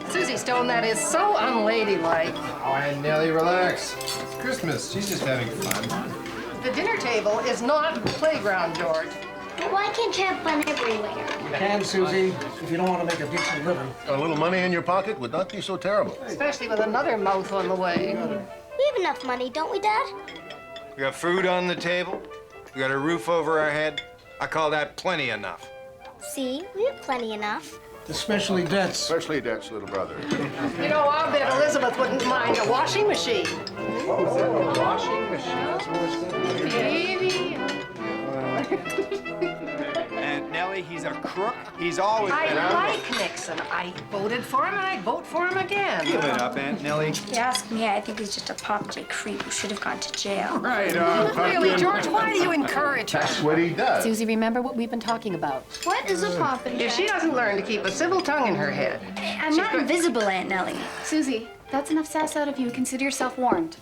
Susie Stone, that is so unladylike. Oh, Aunt Nellie, relax. It's Christmas. She's just having fun. The dinner table is not a playground, George. Why can't you have fun everywhere? You can, Susie, if you don't want to make a decent living. A little money in your pocket would not be so terrible. Especially with another mouth on the way. We have enough money, don't we, Dad? We got food on the table. We got a roof over our head. I call that plenty enough. See, we have plenty enough. Especially debts. Especially debts, little brother. You know, I'll bet Elizabeth wouldn't mind a washing machine. Washing machine. Baby. Aunt Nellie, he's a crook. He's always I been like Nixon. I voted for him and I'd vote for him again. Give it up, Aunt Nellie. If you ask me, I think he's just a popinjay creep who should have gone to jail. Right on, Really, George, why do you encourage her? That's what he does. Susie, remember what we've been talking about. What is a popinjay? If she doesn't learn to keep a civil tongue in her head. I'm not invisible, Aunt Nellie. Susie, that's enough sass out of you. Consider yourself warned.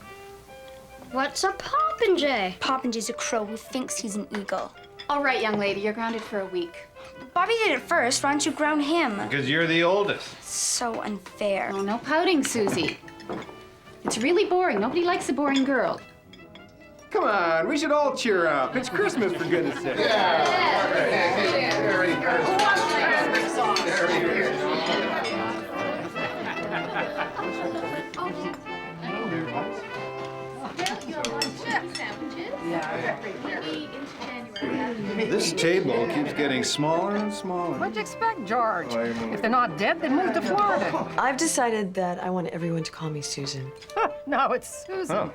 What's a popinjay? Popinjay's a crow who thinks he's an eagle. All right, young lady, you're grounded for a week. Bobby did it first. Why don't you ground him? Because you're the oldest. So unfair. Oh, no pouting, Susie. It's really boring. Nobody likes a boring girl. Come on, we should all cheer up. It's Christmas, for goodness sake. This table keeps getting smaller and smaller. What'd you expect, George? If they're not dead, then move to Florida. I've decided that I want everyone to call me Susan. No, it's Susan. Oh.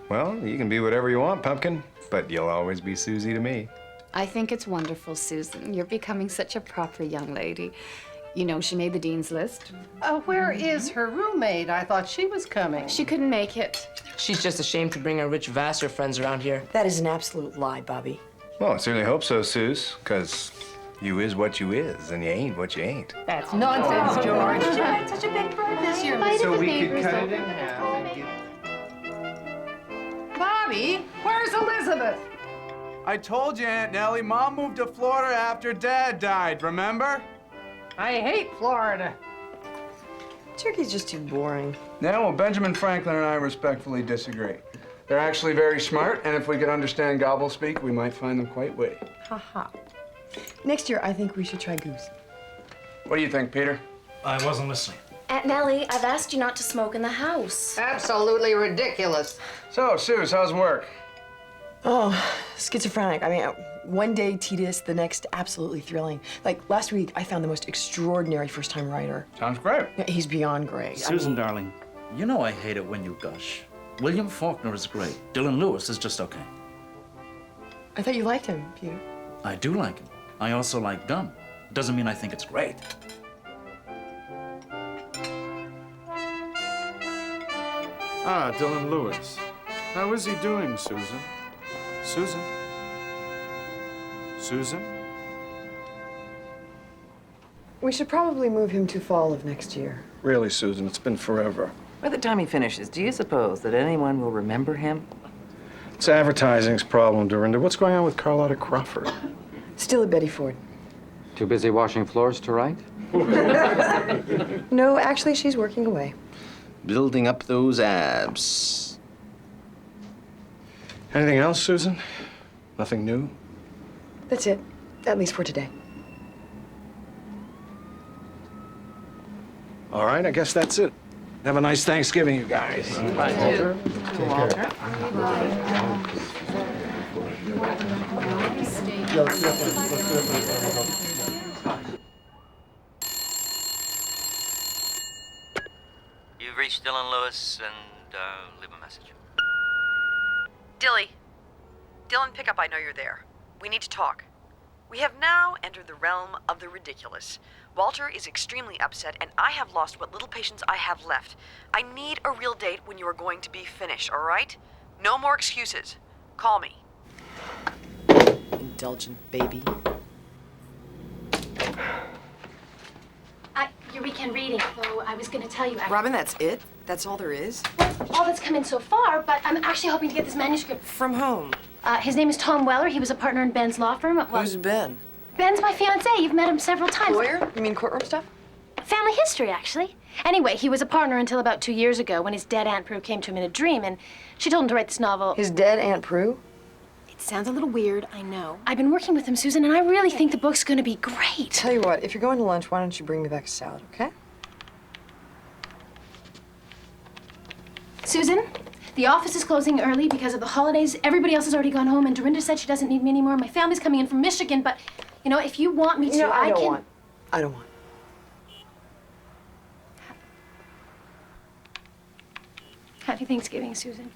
Well, you can be whatever you want, Pumpkin, but you'll always be Susie to me. I think it's wonderful, Susan. You're becoming such a proper young lady. You know, she made the dean's list. Where is her roommate? I thought she was coming. She couldn't make it. She's just ashamed to bring her rich Vassar friends around here. That is an absolute lie, Bobby. Well, I certainly hope so, Suze, because you is what you is, and you ain't what you ain't. That's nonsense, George. You had such a big bird this year. So we could cut it in half and get... Bobby, where's Elizabeth? I told you, Aunt Nellie, Mom moved to Florida after Dad died, remember? I hate Florida. Turkey's just too boring. Yeah, well, Benjamin Franklin and I respectfully disagree. They're actually very smart, and if we could understand gobblespeak, we might find them quite witty. Ha. Next year, I think we should try goose. What do you think, Peter? I wasn't listening. Aunt Nellie, I've asked you not to smoke in the house. Absolutely ridiculous. So, Suze, how's work? Oh, schizophrenic. I mean, one day tedious, the next absolutely thrilling. Like last week, I found the most extraordinary first-time writer. Sounds great. Yeah, he's beyond great. Susan, darling, you know I hate it when you gush. William Faulkner is great. Dylan Lewis is just okay. I thought you liked him, Peter. I do like him. I also like gum. Doesn't mean I think it's great. Ah, Dylan Lewis. How is he doing, Susan? Susan? Susan? We should probably move him to fall of next year. Really, Susan, it's been forever. By the time he finishes, do you suppose that anyone will remember him? It's advertising's problem, Dorinda. What's going on with Carlotta Crawford? Still at Betty Ford. Too busy washing floors to write? No, actually, she's working away. Building up those abs. Anything else, Susan? Nothing new? That's it, at least for today. All right, I guess that's it. Have a nice Thanksgiving, you guys. Bye, Walter. Walter. You've reached Dylan Lewis and leave a message. Dilly. Dylan, pick up. I know you're there. We need to talk. We have now entered the realm of the ridiculous. Walter is extremely upset, and I have lost what little patience I have left. I need a real date when you are going to be finished, all right? No more excuses. Call me. Indulgent baby. Your weekend reading, though I was going to tell you. Robin, that's it? That's all there is? All that's come in so far, but I'm actually hoping to get this manuscript. From whom? His name is Tom Weller. He was a partner in Ben's law firm. Who's Ben? Ben's my fiancé. You've met him several times. Lawyer? You mean courtroom stuff? Family history, actually. Anyway, he was a partner until about 2 years ago when his dead Aunt Pru came to him in a dream, and she told him to write this novel. His dead Aunt Pru? It sounds a little weird, I know. I've been working with him, Susan, and I really think the book's gonna be great. Tell you what, if you're going to lunch, why don't you bring me back a salad, okay? Susan, the office is closing early because of the holidays. Everybody else has already gone home, and Dorinda said she doesn't need me anymore. My family's coming in from Michigan, but, you know, if you want me to, No, I can... I don't want. Happy Thanksgiving, Susan.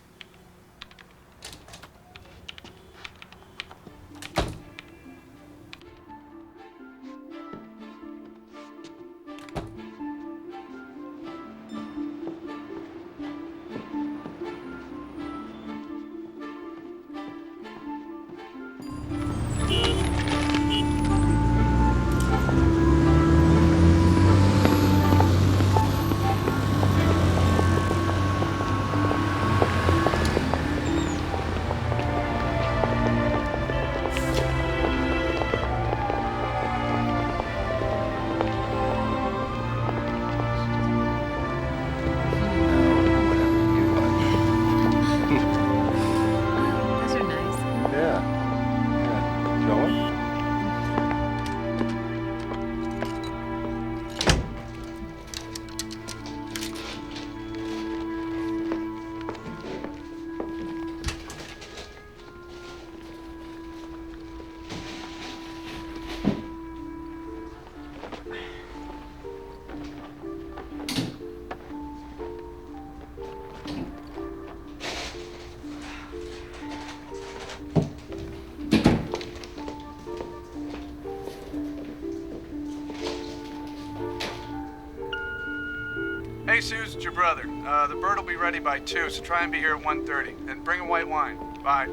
Hey, Suze, it's your brother. The bird will be ready by 2, so try and be here at 1:30. And bring a white wine. Bye.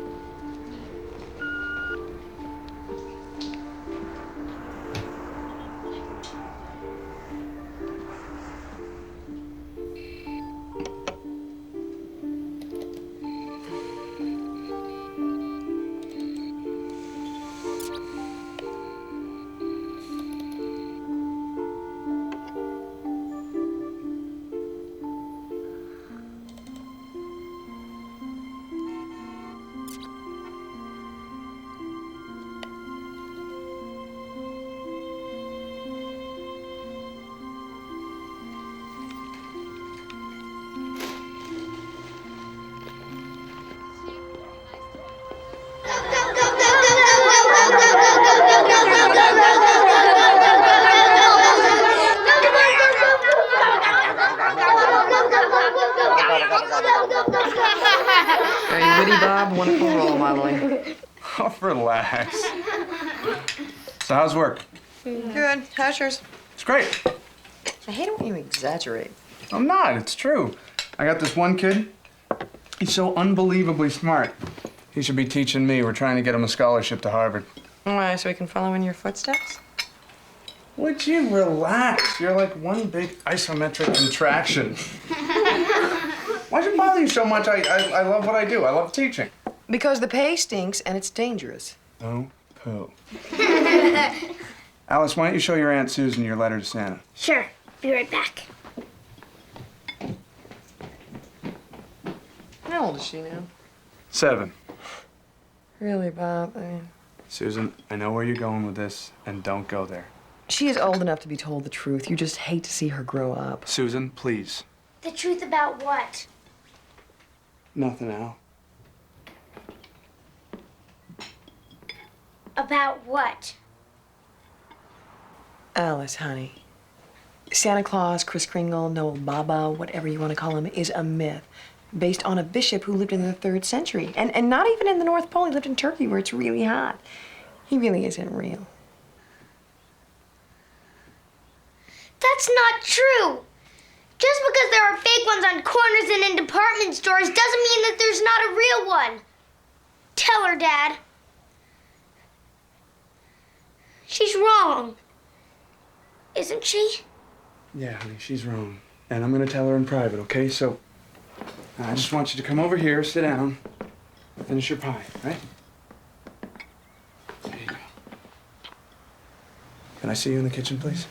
Very witty, Bob. Wonderful role modeling. Oh, relax. So how's work? Good. How's yours? It's great. I hate it when you exaggerate. I'm not. It's true. I got this one kid. He's so unbelievably smart. He should be teaching me. We're trying to get him a scholarship to Harvard. Why, so we can follow in your footsteps? Would you relax? You're like one big isometric contraction. Why'd it bother you so much? I love what I do. I love teaching. Because the pay stinks and it's dangerous. Oh, poo. Alice, why don't you show your Aunt Susan your letter to Santa? Sure. Be right back. How old is she now? 7. Really, Bob? Susan, I know where you're going with this, and don't go there. She is old enough to be told the truth. You just hate to see her grow up. Susan, please. The truth about what? Nothing, Al. About what? Alice, honey. Santa Claus, Kris Kringle, Noel Baba, whatever you want to call him, is a myth based on a bishop who lived in the 3rd century. And not even in the North Pole. He lived in Turkey where it's really hot. He really isn't real. That's not true. Just because there are fake ones on corners and in department stores doesn't mean that there's not a real one. Tell her, Dad. She's wrong. Isn't she? Yeah, honey, she's wrong. And I'm gonna tell her in private, okay? So, I just want you to come over here, sit down, finish your pie, right? Can I see you in the kitchen, please?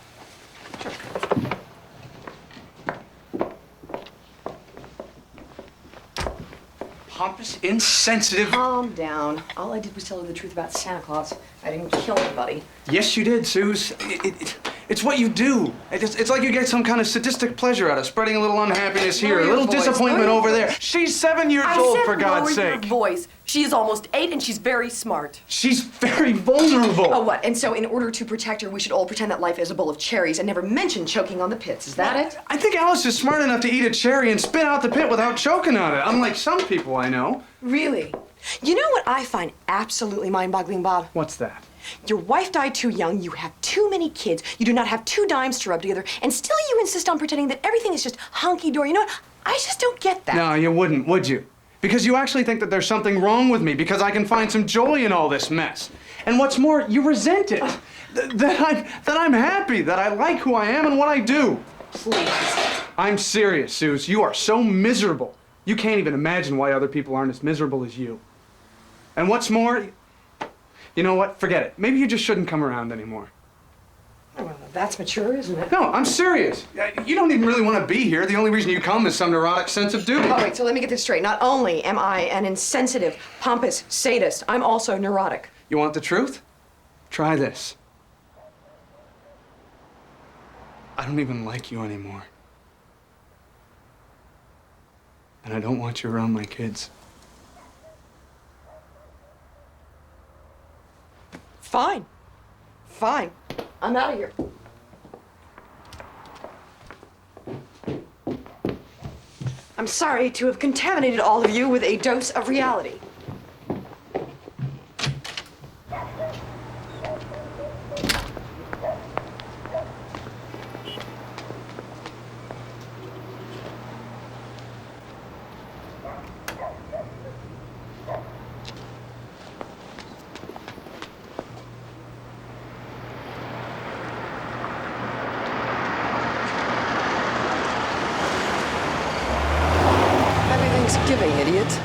Pompous, insensitive. Calm down. All I did was tell her the truth about Santa Claus. I didn't kill anybody. Yes, you did, Suze. It's what you do. It's like you get some kind of sadistic pleasure out of spreading a little unhappiness here, a little disappointment over there. She's 7 years old, for God's sake. Your voice. She is almost 8 and she's very smart. She's very vulnerable. Oh, what? And so in order to protect her, we should all pretend that life is a bowl of cherries and never mention choking on the pits. Is that it? I think Alice is smart enough to eat a cherry and spit out the pit without choking on it, unlike some people I know. Really? You know what I find absolutely mind-boggling, Bob? What's that? Your wife died too young, you have too many kids, you do not have 2 dimes to rub together, and still you insist on pretending that everything is just hunky-dory. You know what? I just don't get that. No, you wouldn't, would you? Because you actually think that there's something wrong with me because I can find some joy in all this mess. And what's more, you resent it. That I'm happy, that I like who I am and what I do. Please. I'm serious, Suze. You are so miserable. You can't even imagine why other people aren't as miserable as you. And what's more, you know what? Forget it. Maybe you just shouldn't come around anymore. Well, that's mature, isn't it? No, I'm serious. You don't even really want to be here. The only reason you come is some neurotic sense of duty. Oh, wait, so let me get this straight. Not only am I an insensitive, pompous sadist, I'm also neurotic. You want the truth? Try this. I don't even like you anymore. And I don't want you around my kids. Fine. Fine. I'm out of here. I'm sorry to have contaminated all of you with a dose of reality. Thanksgiving, idiot.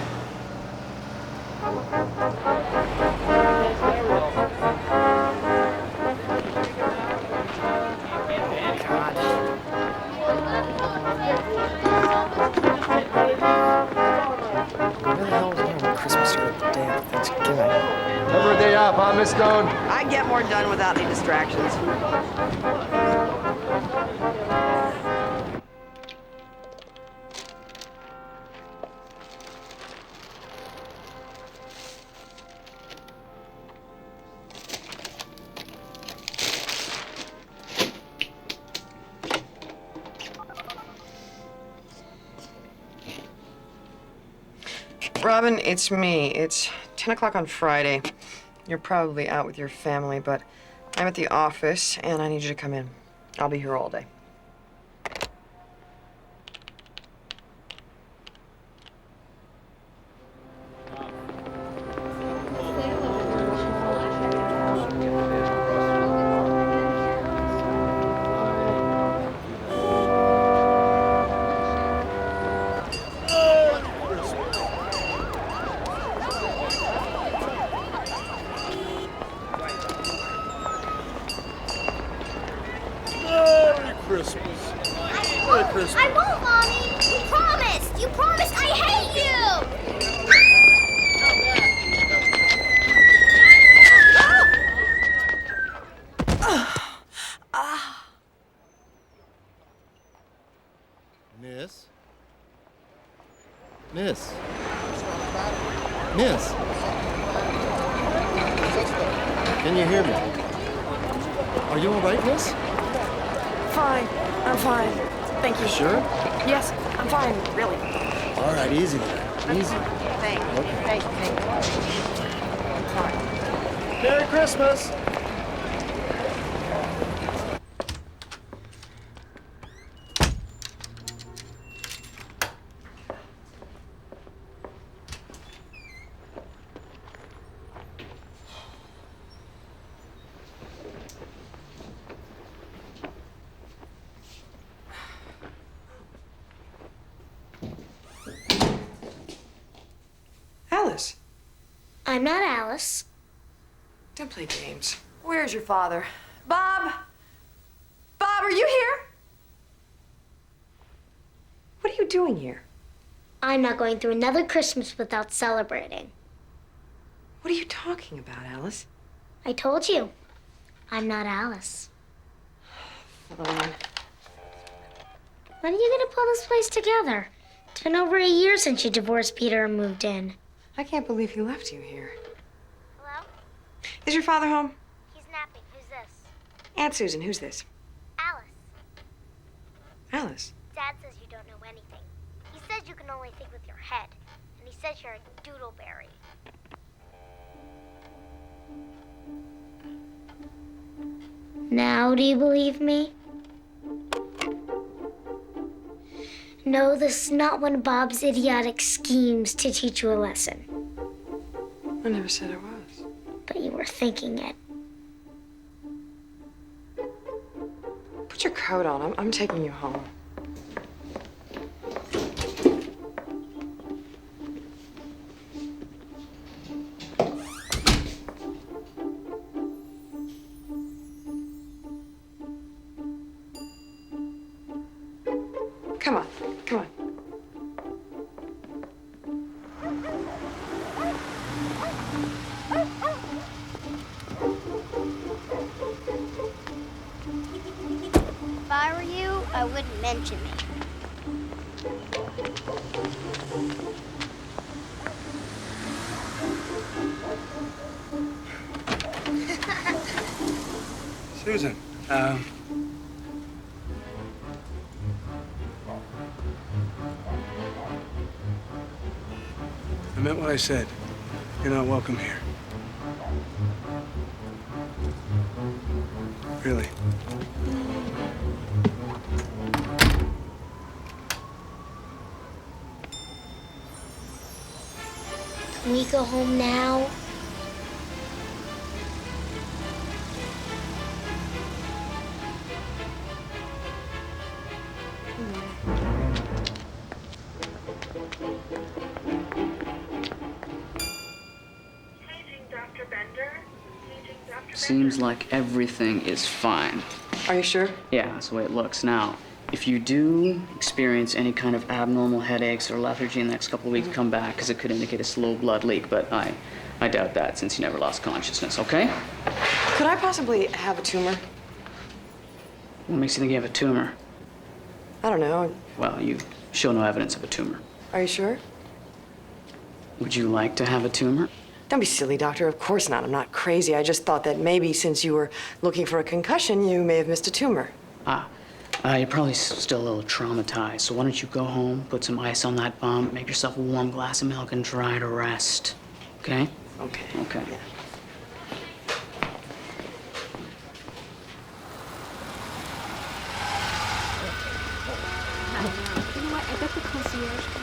Never a day off, huh, Miss Stone? I get more done without any distractions. Robin, it's me. It's 10 o'clock on Friday. You're probably out with your family, but I'm at the office and I need you to come in. I'll be here all day. I won't, Mommy! You promised! You promised! I hate you! Miss? Miss? Miss? Can you hear me? Are you all right, miss? Fine. I'm fine. Thank you. Sure? Yes, I'm fine, really. All right, easy there. Easy. Thank you. Okay. Thank you. I'm fine. Merry Christmas! Alice. I'm not Alice. Don't play games. Where's your father? Bob! Bob, are you here? What are you doing here? I'm not going through another Christmas without celebrating. What are you talking about, Alice? I told you, I'm not Alice. Fine. When are you gonna pull this place together? It's been over a year since you divorced Peter and moved in. I can't believe he left you here. Hello? Is your father home? He's napping. Who's this? Aunt Susan, who's this? Alice. Alice. Dad says you don't know anything. He says you can only think with your head. And he says you're a doodleberry. Now do you believe me? No, this is not one of Bob's idiotic schemes to teach you a lesson. I never said I was. But you were thinking it. Put your coat on. I'm taking you home. Come on, come on. If I were you, I wouldn't mention me. Susan, I meant what I said. You're not welcome here. Really. Can we go home now? Seems like everything is fine. Are you sure? Yeah, that's the way it looks. Now, if you do experience any kind of abnormal headaches or lethargy in the next couple of weeks, come back, because it could indicate a slow blood leak, but I doubt that since you never lost consciousness, okay? Could I possibly have a tumor? What makes you think you have a tumor? I don't know. Well, you show no evidence of a tumor. Are you sure? Would you like to have a tumor? Don't be silly, doctor. Of course not. I'm not crazy. I just thought that maybe since you were looking for a concussion, you may have missed a tumor. You're probably still a little traumatized, so why don't you go home, put some ice on that bump, make yourself a warm glass of milk, and try to rest. Okay? Okay. Okay. Yeah. You know what? I bet the concierge can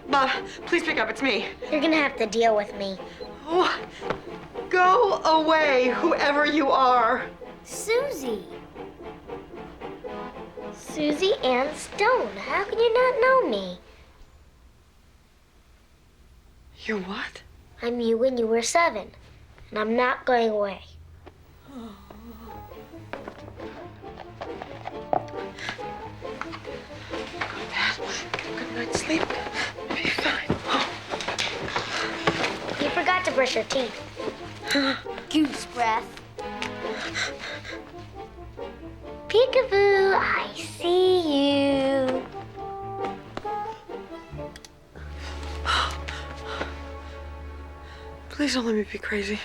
Bob, please pick up. It's me. You're gonna have to deal with me. Oh, go away, whoever you are. Susie. Susie Ann Stone. How can you not know me? You're what? I'm you when you were 7, and I'm not going away. Good night's sleep. Be fine. You forgot to brush your teeth. Goose breath. Peekaboo, I see you. Please don't let me be crazy.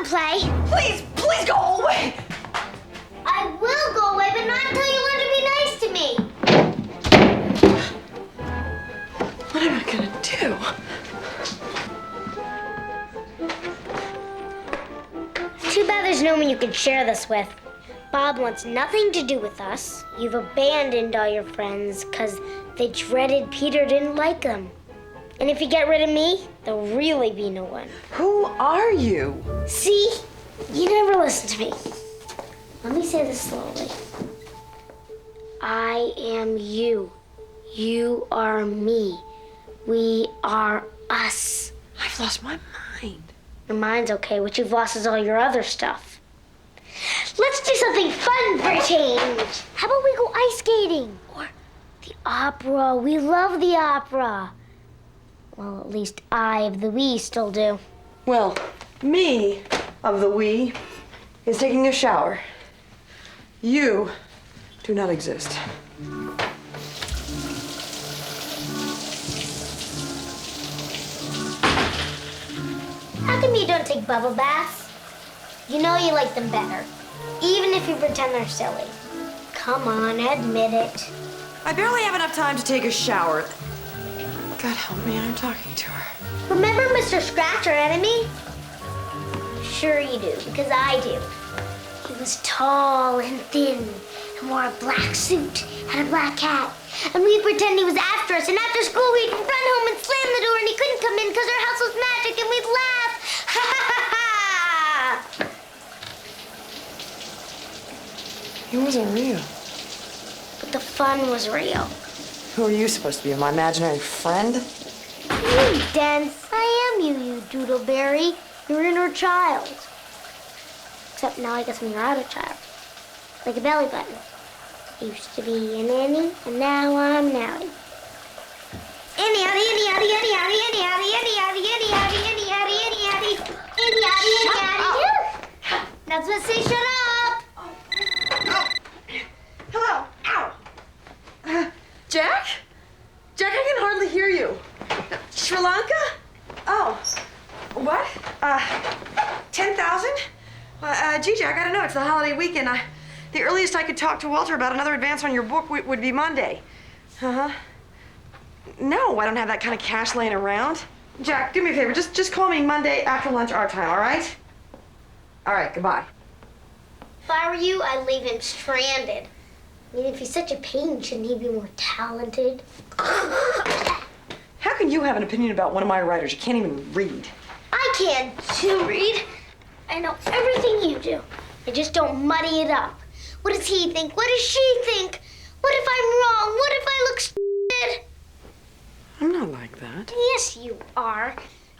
Play. Please, please go away! I will go away, but not until you learn to be nice to me. What am I gonna do? Too bad there's no one you can share this with. Bob wants nothing to do with us. You've abandoned all your friends because they dreaded Peter didn't like them. And if you get rid of me, there'll really be no one. Who are you? See? You never listen to me. Let me say this slowly. I am you. You are me. We are us. I've lost my mind. Your mind's okay. What you've lost is all your other stuff. Let's do something fun for a change. How about we go ice skating? Or the opera. We love the opera. Well, at least I of the we still do. Well, me of the we is taking a shower. You do not exist. How come you don't take bubble baths? You know you like them better, even if you pretend they're silly. Come on, admit it. I barely have enough time to take a shower. God help me, I'm talking to her. Remember Mr. Scratch, our enemy? Sure you do, because I do. He was tall and thin and wore a black suit and a black hat. And we'd pretend he was after us, and after school we'd run home and slam the door and he couldn't come in because our house was magic, and we'd laugh. Ha ha ha ha! He wasn't real. But the fun was real. Who are you supposed to be, my imaginary friend? You dense. I am you, you doodleberry. Your inner child. Except now I guess I'm your outer child. Like a belly button. I used to be an innie, and now I'm an outie. Innie, outie, innie, outie, innie, outie, innie, outie, innie, outie, innie, outie, innie, outie, innie, outie, innie, outie, innie, outie. Not supposed to say shut up. Hello. Ow. Jack? Jack, I can hardly hear you. Sri Lanka? Oh. What? 10,000? Gee, Jack, I don't know. It's the holiday weekend. The earliest I could talk to Walter about another advance on your book would be Monday. Uh-huh. No, I don't have that kind of cash laying around. Jack, do me a favor. Just call me Monday after lunch our time, all right? All right, goodbye. If I were you, I'd leave him stranded. I mean, if he's such a pain, shouldn't he be more talented? How can you have an opinion about one of my writers? You can't even read. I can too, Reed. I know everything you do. I just don't muddy it up. What does he think? What does she think? What if I'm wrong? What if I look stupid? I'm not like that. Yes, you are.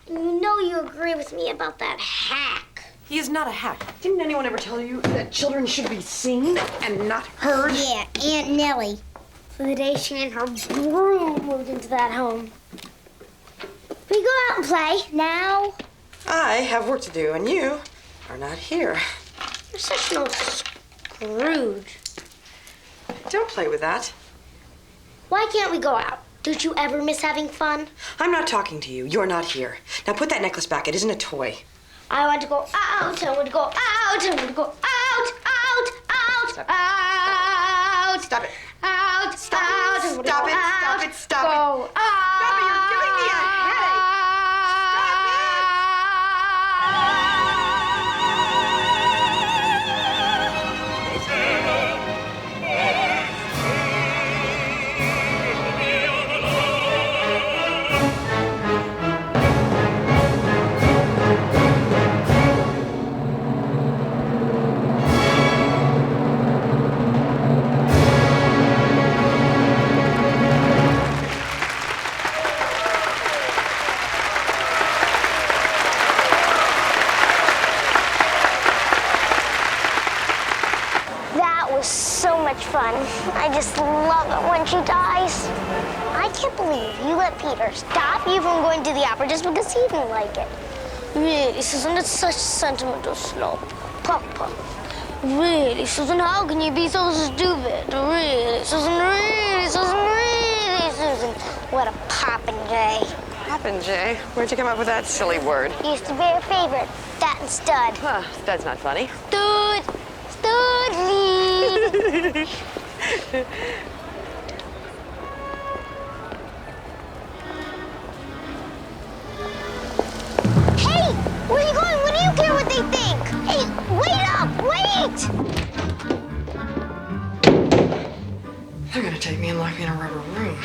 And you know you agree with me about that hack. He is not a hack. Didn't anyone ever tell you that children should be seen and not heard? Yeah, Aunt Nellie. For the day she and her broom moved into that home. We go out and play now. I have work to do, and you are not here. You're such an old Scrooge. Don't play with that. Why can't we go out? Don't you ever miss having fun? I'm not talking to you. You're not here. Now put that necklace back. It isn't a toy. I want to go out. I want to go out. I want to go out. Stop. Out. Stop it. Out. Stop Out. it. Stop it. Stop it. Stop it. Go out. Stop it. You're giving me a headache. much fun. I just love it when she dies. I can't believe you let Peter stop you from going to the opera just because he didn't like it. Really, Susan, it's such a sentimental snob. Papa. Really, Susan, how can you be so stupid? Really, Susan, really, Susan, really, Susan. What a popinjay. Popinjay? Where'd you come up with that silly word? Used to be her favorite, that and stud. Huh, that's not funny. Stud. Studley. Hey, where are you going? What do you care what they think? Hey, wait up, wait! They're gonna take me and lock me in a rubber room.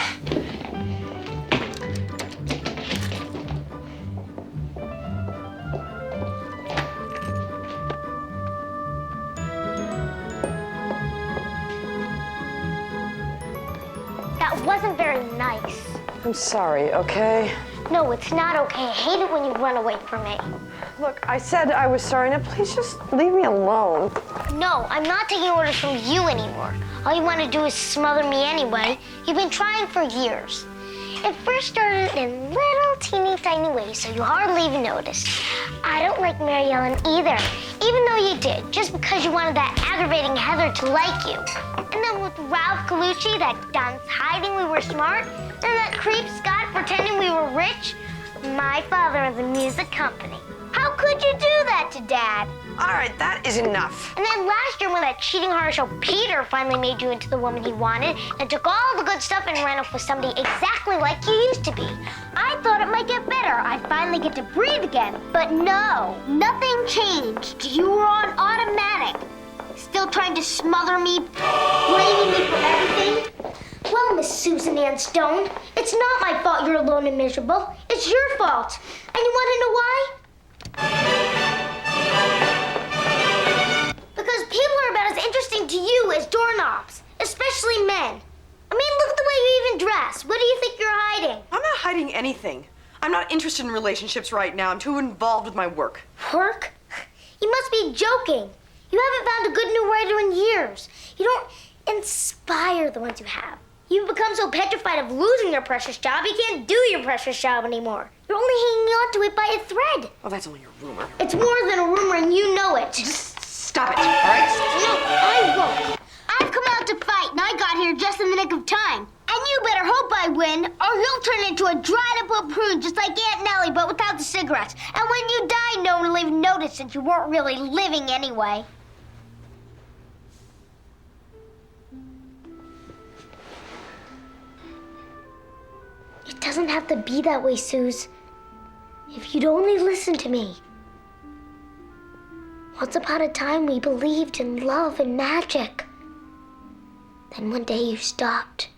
That wasn't very nice. I'm sorry, okay? No, it's not okay. I hate it when you run away from me. Look, I said I was sorry. Now, please just leave me alone. No, I'm not taking orders from you anymore. All you want to do is smother me anyway. You've been trying for years. It first started in little teeny tiny ways, so you hardly even noticed. I don't like Mary Ellen either, even though you did, just because you wanted that aggravating Heather to like you. And then with Ralph Colucci, that dunce hiding we were smart, and that creep Scott pretending we were rich. My father has a music company. How could you do that to Dad? All right, that is enough. And then last year when that cheating horror show Peter finally made you into the woman he wanted and took all the good stuff and ran off with somebody exactly like you used to be, I thought it might get better. I'd finally get to breathe again. But no, nothing changed. You were on automatic. Still trying to smother me, blaming me for everything? Well, Miss Susan Ann Stone, it's not my fault you're alone and miserable. It's your fault. And you want to know why? Because people are about as interesting to you as doorknobs, especially men. I mean, look at the way you even dress. What do you think you're hiding? I'm not hiding anything. I'm not interested in relationships right now. I'm too involved with my work. Work? You must be joking. You haven't found a good new writer in years. You don't inspire the ones you have. You've become so petrified of losing your precious job, you can't do your precious job anymore. You're only hanging on to it by a thread. Oh, that's only a rumor. It's more than a rumor, and you know it. Just stop it, all right? No, I won't. I've come out to fight, and I got here just in the nick of time. And you better hope I win, or you'll turn into a dried-up old prune just like Aunt Nellie, but without the cigarettes. And when you die, no one will even notice since you weren't really living anyway. It doesn't have to be that way, Suze. If you'd only listen to me. Once upon a time, we believed in love and magic. Then one day you stopped.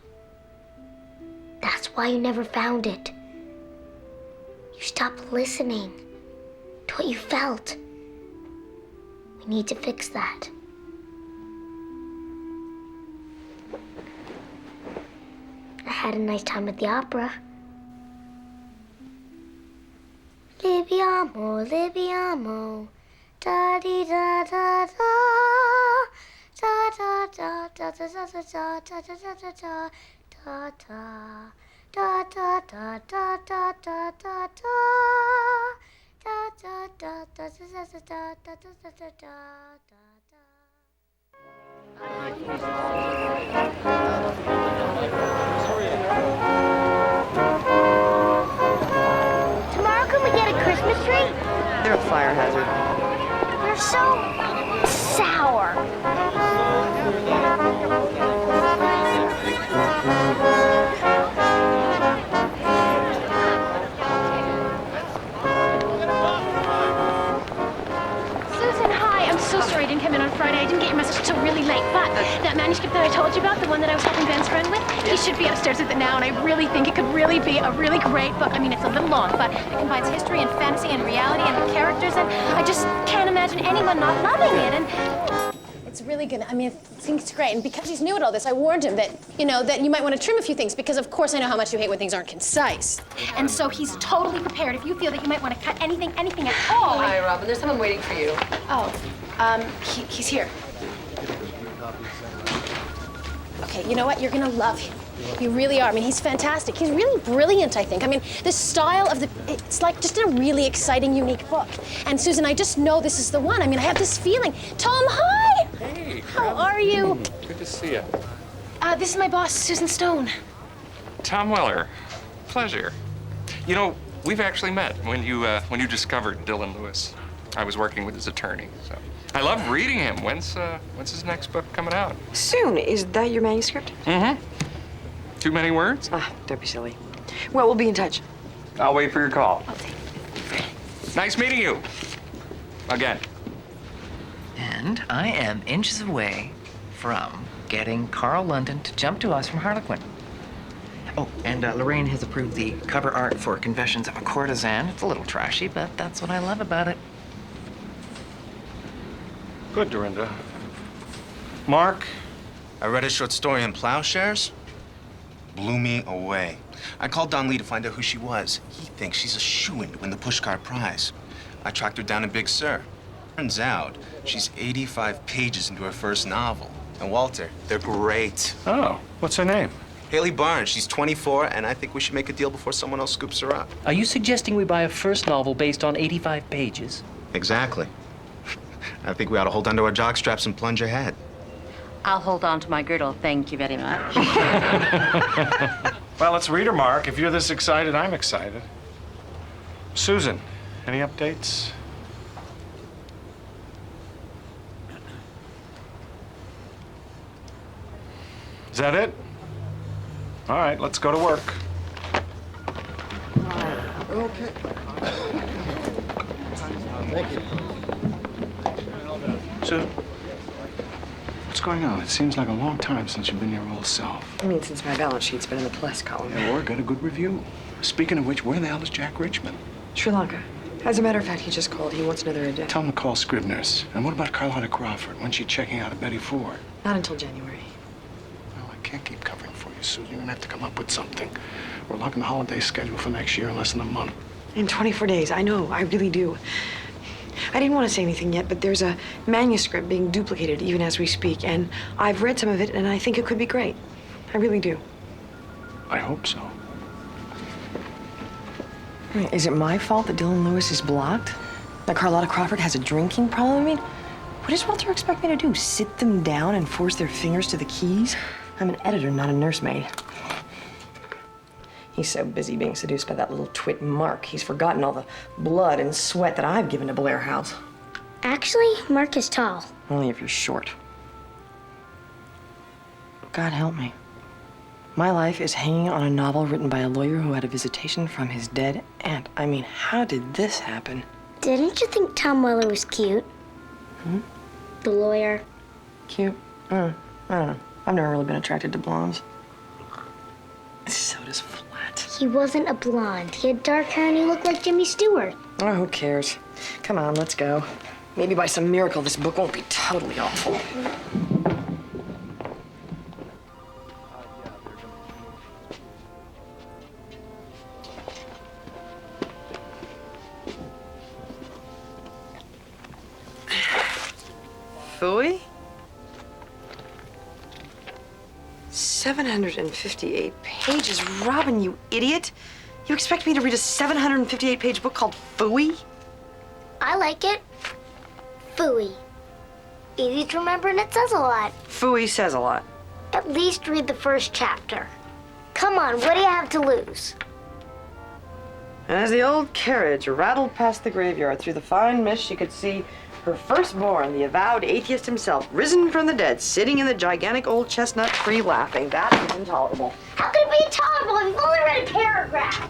That's why you never found it. You stopped listening to what you felt. We need to fix that. I had a nice time at the opera. Libiamo, libiamo, da di da da da, da da da da da da da da da da da da da da da da da da da Tomorrow, can we get a Christmas tree? They're a fire hazard. They're so sour. Susan, hi. I'm so sorry I didn't come in on Friday. I didn't get your message until really late. But that manuscript that I told you about, the one that I was helping Ben's friend with, he should be upstairs with it now. And I really think it could really be a really great book. I mean, it's a little long, but it combines history and fantasy and reality and the characters. And I just can't imagine anyone not loving it. And it's really good. I mean, I think it's great. And because he's new at all this, I warned him that, you know, that you might want to trim a few things because, of course, I know how much you hate when things aren't concise. And so he's totally prepared if you feel that you might want to cut anything at all. Hi, Robin. There's someone waiting for you. Oh, he's here. Okay, you know what? You're gonna love him. You really are. I mean, he's fantastic. He's really brilliant, I think. I mean, the style of it's like just a really exciting, unique book. And Susan, I just know this is the one. I mean, I have this feeling. Tom, hi! Hey. How are you? Good to see you. This is my boss, Susan Stone. Tom Weller. Pleasure. You know, we've actually met when you discovered Dylan Lewis. I was working with his attorney, so. I love reading him. When's his next book coming out? Soon. Is that your manuscript? Mm-hmm. Too many words? Don't be silly. Well, we'll be in touch. I'll wait for your call. Nice meeting you. Again. And I am inches away from getting Carl London to jump to us from Harlequin. Oh, and Lorraine has approved the cover art for Confessions of a Courtesan. It's a little trashy, but that's what I love about it. Good, Dorinda. Mark, I read a short story in Plowshares. Blew me away. I called Don Lee to find out who she was. He thinks she's a shoo-in to win the Pushcart Prize. I tracked her down in Big Sur. Turns out she's 85 pages into her first novel. And Walter, they're great. Oh, what's her name? Haley Barnes. She's 24, and I think we should make a deal before someone else scoops her up. Are you suggesting we buy a first novel based on 85 pages? Exactly. I think we ought to hold onto our jockstraps and plunge ahead. I'll hold on to my girdle, thank you very much. Well, let's read her, Mark. If you're this excited, I'm excited. Susan, any updates? Is that it? All right, let's go to work. Okay. Thank you. Susan, what's going on? It seems like a long time since you've been your old self. I mean, since my balance sheet's been in the plus column. Yeah, or got a good review. Speaking of which, where the hell is Jack Richmond? Sri Lanka. As a matter of fact, he just called. He wants another edition. Tell him to call Scribner's. And what about Carlotta Crawford? When's she checking out of Betty Ford? Not until January. Well, I can't keep covering for you, Susan. You're gonna have to come up with something. We're locking the holiday schedule for next year in less than a month. In 24 days, I know. I really do. I didn't want to say anything yet, but there's a manuscript being duplicated even as we speak, and I've read some of it, and I think it could be great. I really do. I hope so. Is it my fault that Dylan Lewis is blocked? That Carlotta Crawford has a drinking problem? I mean, what does Walter expect me to do? Sit them down and force their fingers to the keys? I'm an editor, not a nursemaid. He's so busy being seduced by that little twit Mark, he's forgotten all the blood and sweat that I've given to Blair House. Actually, Mark is tall. Only if you're short. God help me. My life is hanging on a novel written by a lawyer who had a visitation from his dead aunt. I mean, how did this happen? Didn't you think Tom Weller was cute? The lawyer. Cute? I don't know. I've never really been attracted to blondes. So does Flat. He wasn't a blonde. He had dark hair and he looked like Jimmy Stewart. Oh, who cares? Come on, let's go. Maybe by some miracle this book won't be totally awful. Phooey? 758 pages. Robin, you idiot. You expect me to read a 758-page book called Phooey? I like it. Phooey. Easy to remember and it says a lot. Phooey says a lot. At least read the first chapter. Come on, what do you have to lose? And as the old carriage rattled past the graveyard through the fine mist, she could see her firstborn, the avowed atheist himself, risen from the dead, sitting in the gigantic old chestnut tree laughing. That is intolerable. How could it be intolerable? You've only read a paragraph.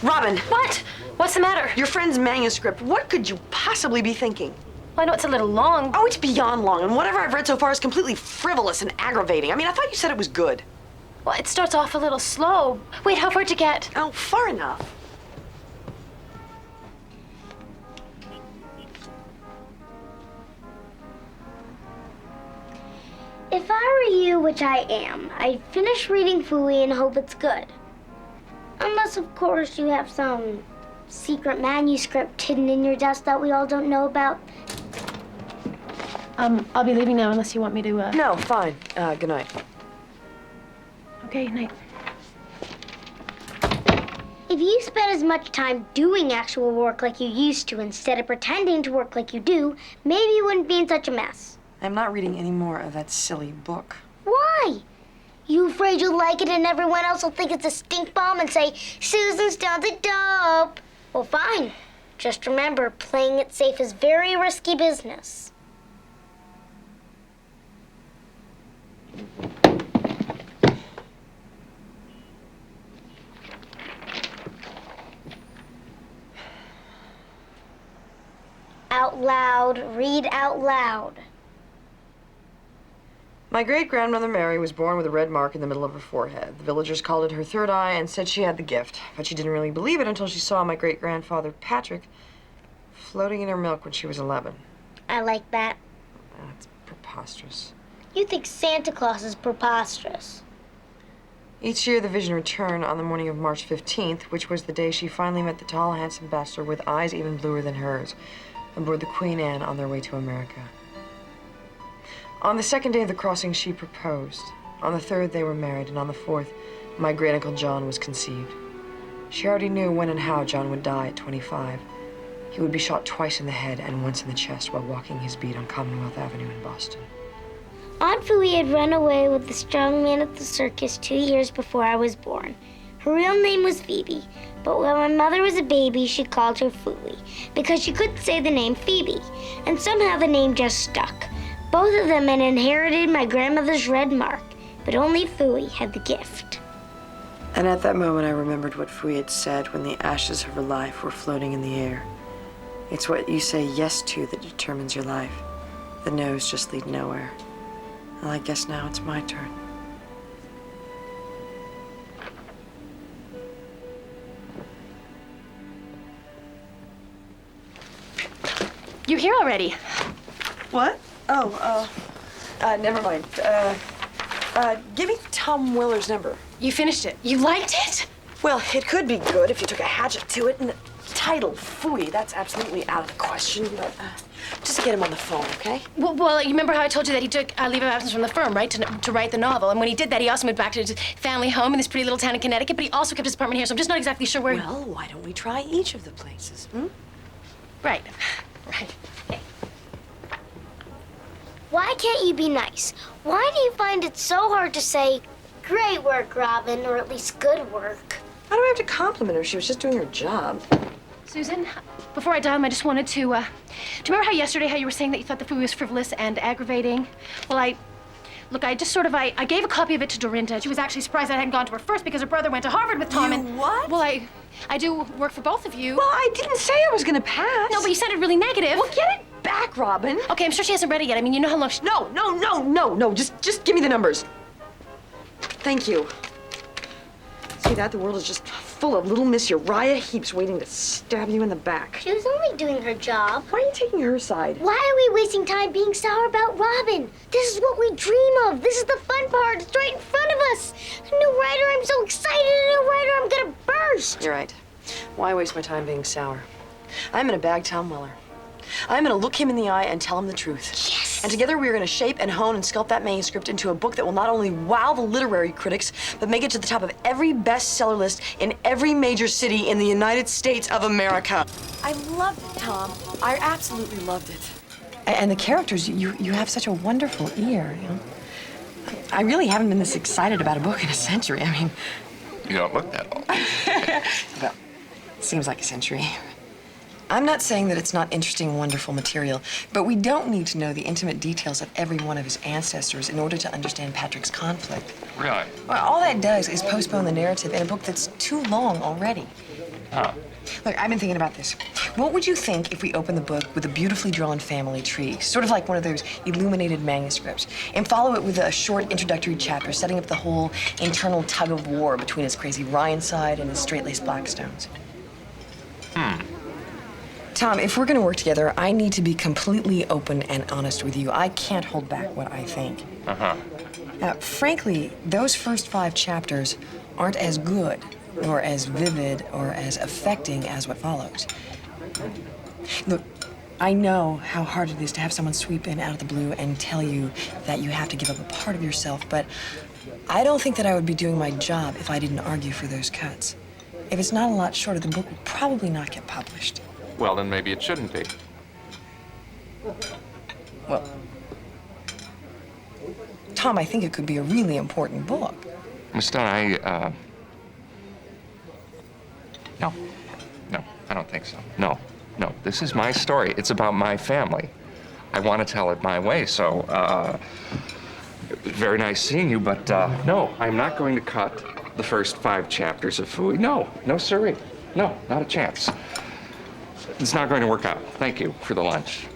Robin! What? What's the matter? Your friend's manuscript. What could you possibly be thinking? Well, I know it's a little long. Oh, it's beyond long, and whatever I've read so far is completely frivolous and aggravating. I mean, I thought you said it was good. Well, it starts off a little slow. Wait, how far'd you get? Oh, far enough. If I were you, which I am, I'd finish reading Phooey and hope it's good. Unless, of course, you have some secret manuscript hidden in your desk that we all don't know about? I'll be leaving now unless you want me to, No, fine. Good night. Okay, night. If you spent as much time doing actual work like you used to instead of pretending to work like you do, maybe you wouldn't be in such a mess. I'm not reading any more of that silly book. Why? You afraid you'll like it and everyone else will think it's a stink bomb and say, Susan's down the dope? Well, fine. Just remember, playing it safe is very risky business. Out loud, read out loud. My great-grandmother Mary was born with a red mark in the middle of her forehead. The villagers called it her third eye and said she had the gift, but she didn't really believe it until she saw my great-grandfather Patrick floating in her milk when she was 11. I like that. That's preposterous. You think Santa Claus is preposterous. Each year, the vision returned on the morning of March 15th, which was the day she finally met the tall, handsome bachelor with eyes even bluer than hers, aboard the Queen Anne on their way to America. On the second day of the crossing, she proposed. On the third, they were married, and on the fourth, my great-uncle John was conceived. She already knew when and how John would die at 25. He would be shot twice in the head and once in the chest while walking his beat on Commonwealth Avenue in Boston. Aunt Pru had run away with the strong man at the circus 2 years before I was born. Her real name was Phoebe, but when my mother was a baby, she called her Phooey because she couldn't say the name Phoebe, and somehow the name just stuck. Both of them had inherited my grandmother's red mark, but only Phooey had the gift. And at that moment, I remembered what Phooey had said when the ashes of her life were floating in the air. It's what you say yes to that determines your life. The no's just lead nowhere. Well, I guess now it's my turn. You're here already. What? Oh, never mind. Give me Tom Weller's number. You finished it. You liked it? Well, it could be good if you took a hatchet to it. And the title, Phooey, that's absolutely out of the question. But just get him on the phone, okay? Well, you remember how I told you that he took leave of absence from the firm, right, to write the novel? And when he did that, he also moved back to his family home in this pretty little town in Connecticut, but he also kept his apartment here, so I'm just not exactly sure where... Well, why don't we try each of the places, hmm? Right. Right. Okay. Why can't you be nice? Why do you find it so hard to say, great work, Robin, or at least good work? How do I have to compliment her? She was just doing her job. Susan, before I dial him, I just wanted to, do you remember how yesterday you were saying that you thought the food was frivolous and aggravating? Well, I gave a copy of it to Dorinda. She was actually surprised I hadn't gone to her first because her brother went to Harvard with Tom. You what? Well, I do work for both of you. Well, I didn't say I was gonna pass. No, but you sounded really negative. Well, get it back, Robin. Okay, I'm sure she hasn't read it yet. I mean, you know how long she... No. Just give me the numbers. Thank you. See that? The world is just full of little Miss Uriah Heeps waiting to stab you in the back. She was only doing her job. Why are you taking her side? Why are we wasting time being sour about Robin? This is what we dream of. This is the fun part. It's right in front of us. A new writer, I'm so excited. A new writer, I'm gonna burst. You're right. Why waste my time being sour? I'm gonna bag Tom Weller. I'm gonna look him in the eye and tell him the truth. Yes! And together we are gonna shape and hone and sculpt that manuscript into a book that will not only wow the literary critics, but make it to the top of every bestseller list in every major city in the United States of America. I loved it, Tom. I absolutely loved it. And the characters, you have such a wonderful ear, you know? I really haven't been this excited about a book in a century. I mean... You don't look that old. Well, seems like a century. I'm not saying that it's not interesting and wonderful material, but we don't need to know the intimate details of every one of his ancestors in order to understand Patrick's conflict. Really? Well, all that does is postpone the narrative in a book that's too long already. Huh. Look, I've been thinking about this. What would you think if we opened the book with a beautifully drawn family tree, sort of like one of those illuminated manuscripts, and follow it with a short introductory chapter setting up the whole internal tug of war between his crazy Ryan side and his straight-laced Blackstones? Tom, if we're going to work together, I need to be completely open and honest with you. I can't hold back what I think. Uh-huh. Frankly, those first 5 chapters aren't as good nor as vivid or as affecting as what follows. Look, I know how hard it is to have someone sweep in out of the blue and tell you that you have to give up a part of yourself, but I don't think that I would be doing my job if I didn't argue for those cuts. If it's not a lot shorter, the book will probably not get published. Well, then maybe it shouldn't be. Well, Tom, I think it could be a really important book. Miss Stone, No, I don't think so. No, this is my story. It's about my family. I want to tell it my way, so, very nice seeing you, but, no, I'm not going to cut the first 5 chapters of Fooey. No, sirree. No, not a chance. It's not going to work out. Thank you for the lunch.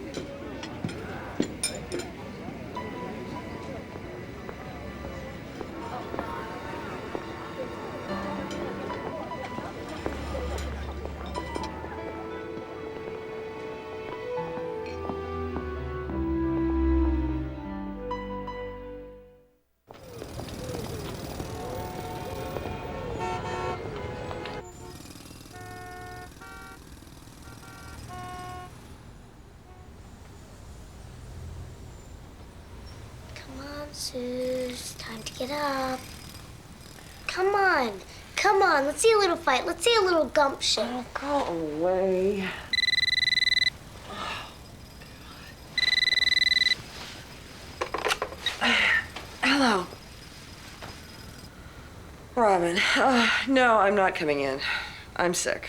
Sus, time to get up. Come on, let's see a little fight. Let's see a little gumption. Oh, go away. Hello. Robin, no, I'm not coming in. I'm sick.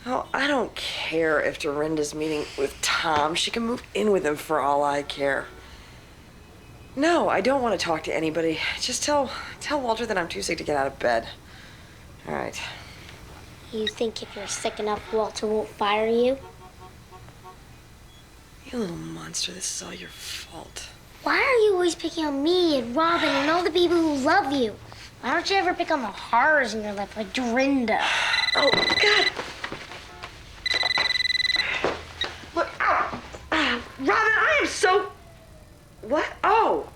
Oh, I don't care if Dorinda's meeting with Tom. She can move in with him for all I care. No, I don't want to talk to anybody. Just tell Walter that I'm too sick to get out of bed. All right. You think if you're sick enough, Walter won't fire you? You little monster, this is all your fault. Why are you always picking on me and Robin and all the people who love you? Why don't you ever pick on the horrors in your life like Dorinda? Oh, God. Look, ow. Robin, I am so... What? Oh,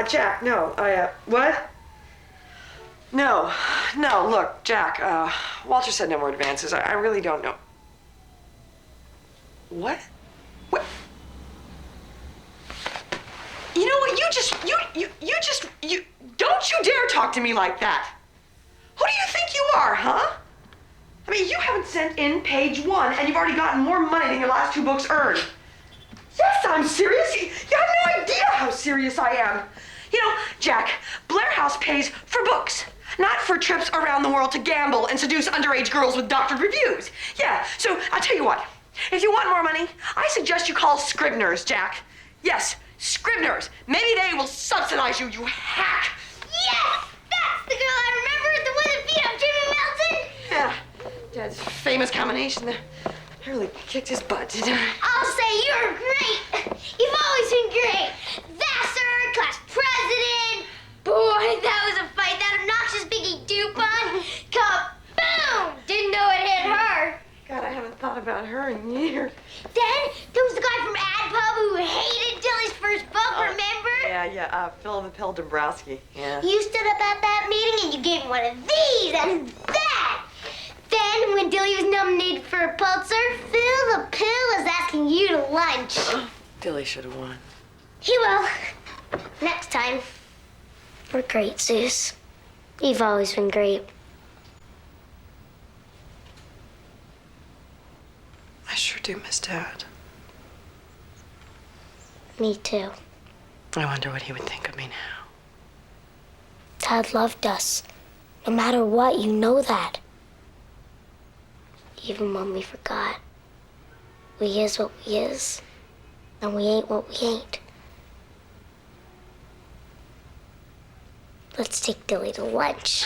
Jack, no, what? No, look, Jack, Walter said no more advances. I really don't know. What? You know what, you don't you dare talk to me like that. Who do you think you are, huh? I mean, you haven't sent in page 1 and you've already gotten more money than your last 2 books earned. Yes, I'm serious. You have no idea how serious I am. You know, Jack, Blair House pays for books, not for trips around the world to gamble and seduce underage girls with doctored reviews. Yeah, so I'll tell you what. If you want more money, I suggest you call Scribners, Jack. Yes, Scribners. Maybe they will subsidize you, you hack. Yes! That's the girl I remember, the one that beat up Jimmy Melton. Yeah, Dad's famous combination. I really kicked his butt, didn't I? I'll say you're great. You've always been great. Vassar, class president. Boy, that was a fight. That obnoxious Biggie Dupont. Kaboom! Didn't know it hit her. God, I haven't thought about her in years. Then there was the guy from AdPub who hated Dilly's first book, remember? Yeah, Phil the Pill Dombrowski, yeah. You stood up at that meeting and you gave him one of these and that. Then, when Dilly was nominated for a Pulitzer, Phil the Pill was asking you to lunch. Dilly should have won. He will. Next time. We're great, Zeus. You've always been great. I sure do miss Dad. Me too. I wonder what he would think of me now. Dad loved us. No matter what, you know that. Even when we forgot. We is what we is, and we ain't what we ain't. Let's take Dilly to lunch.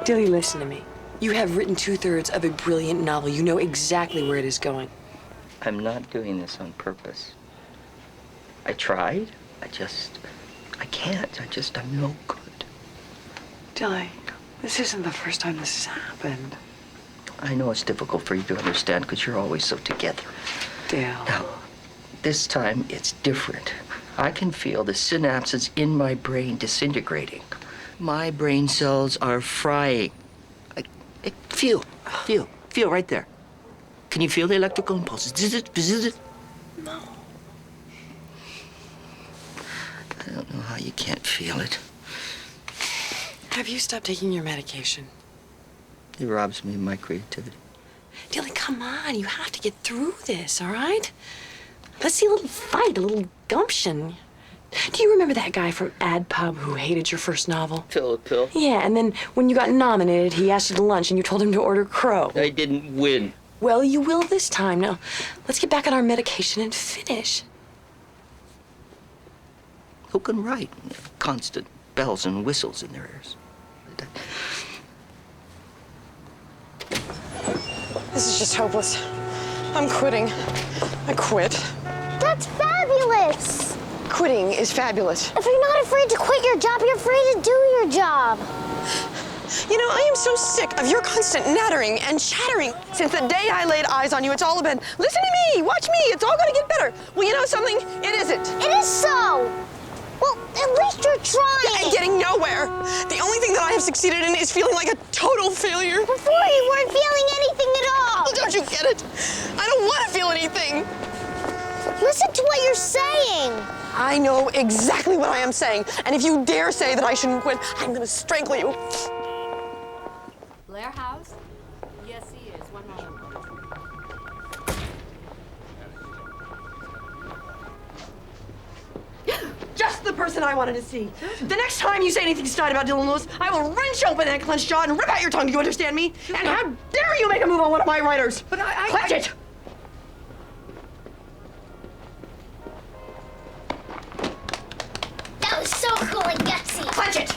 Dilly, listen to me. You have written 2/3 of a brilliant novel. You know exactly where it is going. I'm not doing this on purpose. I tried. I can't. I'm no good. Dilly, this isn't the first time this has happened. I know it's difficult for you to understand because you're always so together. Dale. Now, this time it's different. I can feel the synapses in my brain disintegrating. My brain cells are frying. Feel right there. Can you feel the electrical impulses? No. I don't know how you can't feel it. Have you stopped taking your medication? It robs me of my creativity. Dilly, come on. You have to get through this, all right? Let's see a little fight, a little gumption. Do you remember that guy from Ad Pub who hated your first novel? Philip. Yeah, and then when you got nominated, he asked you to lunch and you told him to order crow. I didn't win. Well, you will this time. Now, let's get back on our medication and finish. Who can write? Constant bells and whistles in their ears. This is just hopeless. I'm quitting. I quit. That's fabulous! Quitting is fabulous. If you're not afraid to quit your job, you're afraid to do your job. You know, I am so sick of your constant nattering and chattering. Since the day I laid eyes on you, it's all been, listen to me, watch me, it's all gonna get better. Well, you know something? It isn't. It is so. Well, at least you're trying. And getting nowhere. The only thing that I have succeeded in is feeling like a total failure. Before you weren't feeling anything at all. Oh, don't you get it? I don't want to feel anything. Listen to what you're saying. I know exactly what I am saying. And if you dare say that I shouldn't quit, I'm gonna strangle you. Blair House? Yes, he is. One moment. Just the person I wanted to see. The next time you say anything snide about Dylan Lewis, I will wrench open that clenched jaw and rip out your tongue. Do you understand me? And how dare you make a move on one of my writers? But clench it! That was so cool and gutsy. Clench it!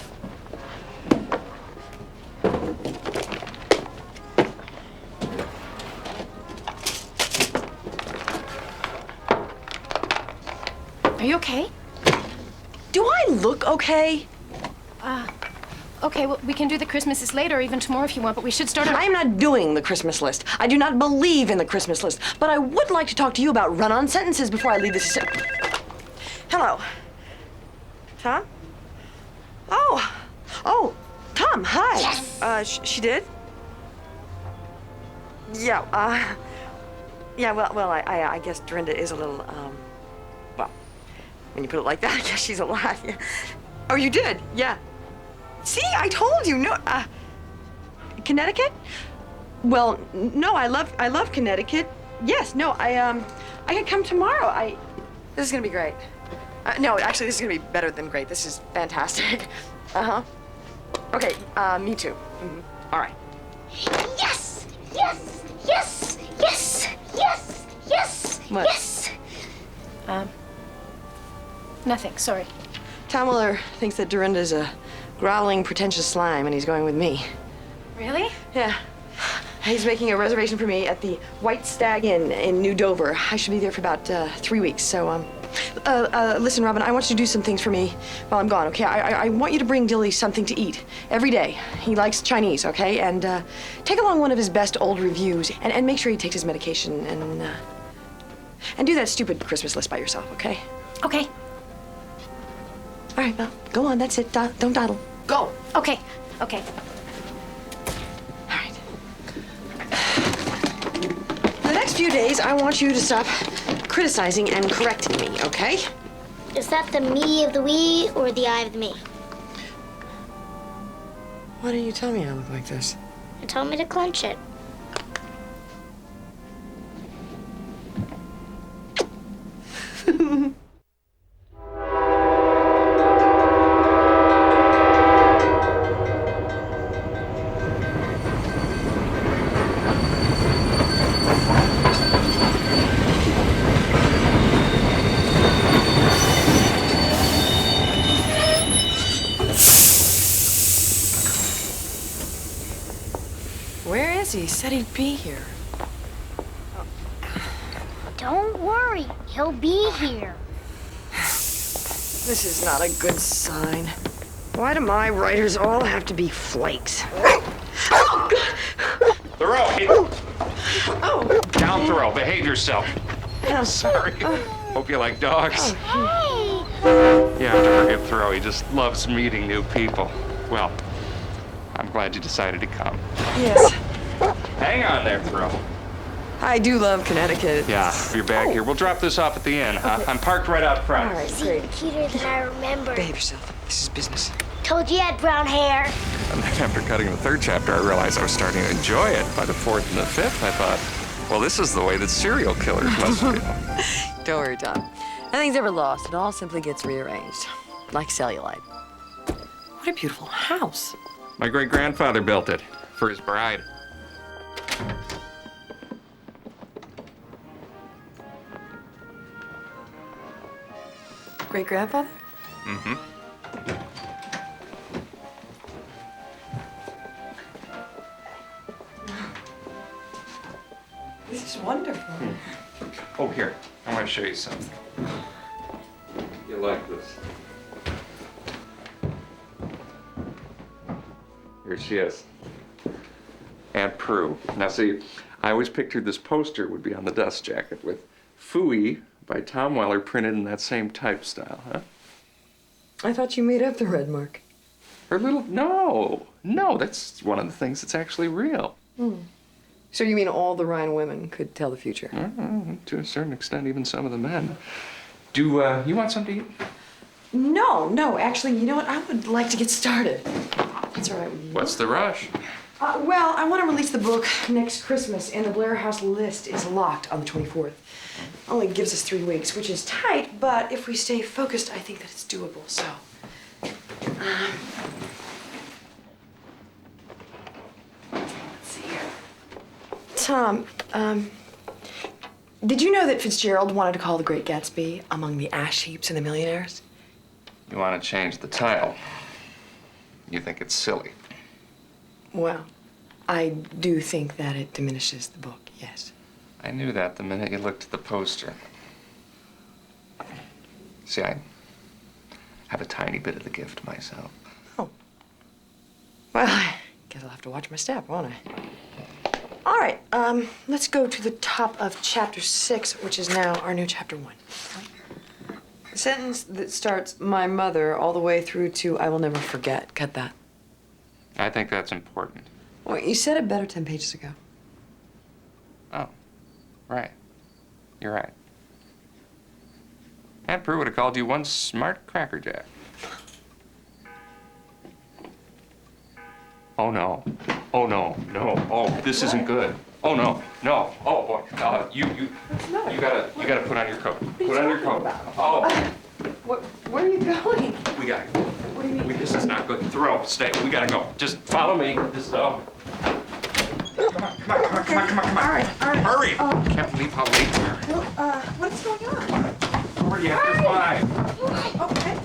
Are you okay? Do I look okay? Okay, well, we can do the Christmas list later or even tomorrow if you want, but we should start our... I am not doing the Christmas list. I do not believe in the Christmas list, but I would like to talk to you about run-on sentences before I leave this... Hello. Tom? Oh, Tom, hi. Yes. She did? Yeah, well, I guess Dorinda is a little, well, when you put it like that, I guess she's a lot. Yeah. Oh, you did? Yeah. See, I told you. No, Connecticut? Well, no, I love Connecticut. Yes, no, I could come tomorrow. This is gonna be great. No, actually, this is gonna be better than great. This is fantastic. Uh-huh. Okay, me too. All right. Yes! Yes! Yes! Yes! Yes! Yes! What? Yes! Nothing, sorry. Tom Miller thinks that Dorinda's a growling, pretentious slime, and he's going with me. Really? Yeah. He's making a reservation for me at the White Stag Inn in New Dover. I should be there for about 3 weeks, so, listen, Robin, I want you to do some things for me while I'm gone, okay? I want you to bring Dilly something to eat every day. He likes Chinese, okay? And take along one of his best old reviews and make sure he takes his medication and do that stupid Christmas list by yourself, okay? Okay. All right, well, go on, that's it. Don't dawdle. Go. Okay. The next few days, I want you to stop criticizing and correcting me, okay? Is that the me of the we or the I of the me? Why didn't you tell me I look like this? You told me to clench it. He said he'd be here. Don't worry, he'll be here. This is not a good sign. Why do my writers all have to be flakes? Thoreau, down, Thoreau. Behave yourself. Oh, sorry. Hope you like dogs. Hey! You have to forgive Thoreau. He just loves meeting new people. Well, I'm glad you decided to come. Yes. Hang on there, Thro. I do love Connecticut. Yeah, your bag here. We'll drop this off at the inn. I'm parked right out front. All right, great. Cuter than I remember. Behave yourself. This is business. Told you I had brown hair. And then after cutting the third chapter, I realized I was starting to enjoy it. By the fourth and the fifth, I thought, well, this is the way that serial killers must feel. Don't worry, Tom. Nothing's ever lost. It all simply gets rearranged, like cellulite. What a beautiful house. My great-grandfather built it for his bride. Great-grandfather? Mm-hmm. This is wonderful. Oh, here. I want to show you something. You like this? Here she is. Aunt Pru. Now, see, I always pictured this poster would be on the dust jacket with Phooey by Tom Weller printed in that same type style, huh? I thought you made up the red mark. Her little... No, that's one of the things that's actually real. So you mean all the Rhine women could tell the future? To a certain extent, even some of the men. Do you want something to eat? No, actually, you know what? I would like to get started. That's all right with you. What's the rush? Well, I want to release the book next Christmas, and the Blair House list is locked on the 24th. Only gives us 3 weeks, which is tight, but if we stay focused, I think that it's doable, so. Let's see here. Tom, did you know that Fitzgerald wanted to call The Great Gatsby Among the Ash Heaps and the Millionaires? You want to change the title. You think it's silly. Well, I do think that it diminishes the book, yes. I knew that the minute you looked at the poster. See, I have a tiny bit of the gift myself. Oh. Well, I guess I'll have to watch my step, won't I? All right, let's go to the top of chapter 6, which is now our new chapter 1. The sentence that starts, my mother, all the way through to I will never forget. Cut that. I think that's important. Well, you said it better 10 pages ago. Oh, right. You're right. Aunt Pru would have called you one smart crackerjack. Oh, no. Oh, no. Oh, this isn't good. Oh, no. Oh, boy. You gotta put on your coat. Put on your coat. Oh. Where are you going? We gotta go. What do you mean? This is not good. Throw. Stay. We gotta go. Just follow me. Just Come on. All right. Hurry. Can't believe how late we are. Well, what's going on? Hurry after 5. Okay.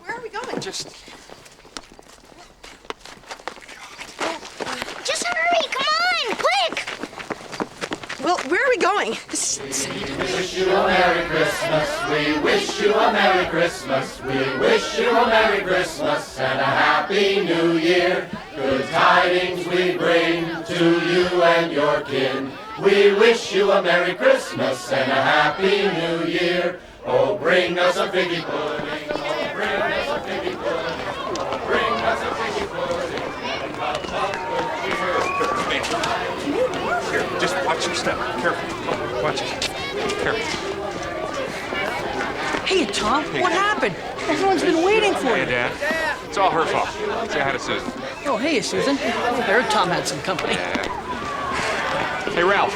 Where are we going? Just... Just hurry, come on, quick! Well, where are we going? This is insane. We wish you a Merry Christmas. We wish you a Merry Christmas. We wish you a Merry Christmas and a Happy New Year. Good tidings we bring to you and your kin. We wish you a Merry Christmas and a Happy New Year. Oh, bring us a figgy pudding. Oh, bring us a figgy pudding. Oh, bring us a figgy pudding. And a cup of good cheer. Here, just watch your step. Careful. Watch it. Careful. Hey, Tom, what happened? Everyone's been waiting for Hey, you. Dad. It's all her fault. Say hi to Susan. Oh, hey, Susan. I heard Tom had some company. Yeah. Hey, Ralph.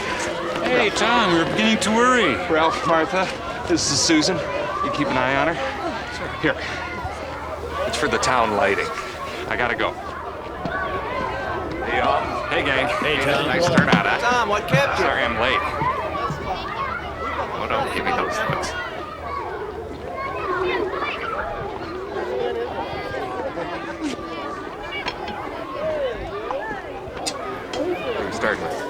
Hey, Tom, we were beginning to worry. Ralph, Martha, this is Susan. You keep an eye on her? Here. It's for the town lighting. I gotta go. Hey, y'all. Hey, gang. Hey, Tom. Nice turnout, huh? Tom, what kept you? Sorry I'm late. Oh, don't give me those looks. What are we starting with?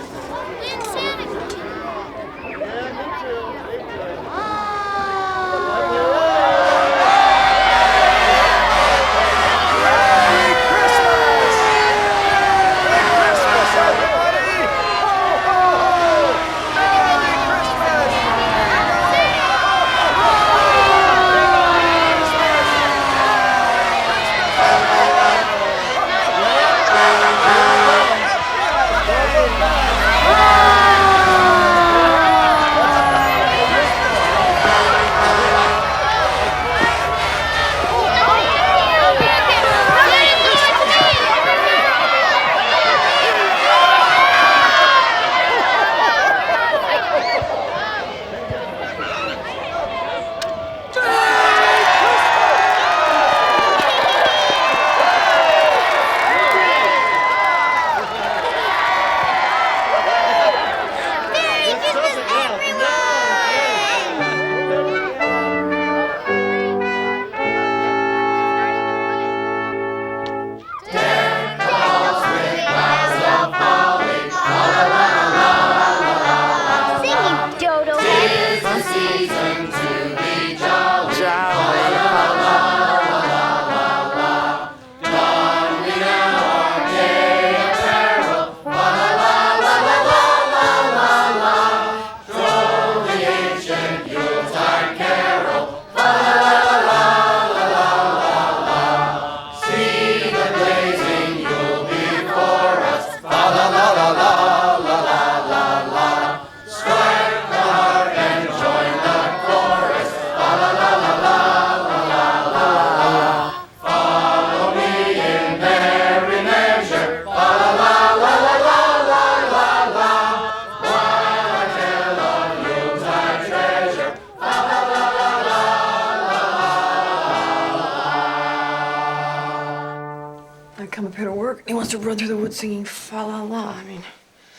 work. He wants to run through the woods singing fa la la. I mean,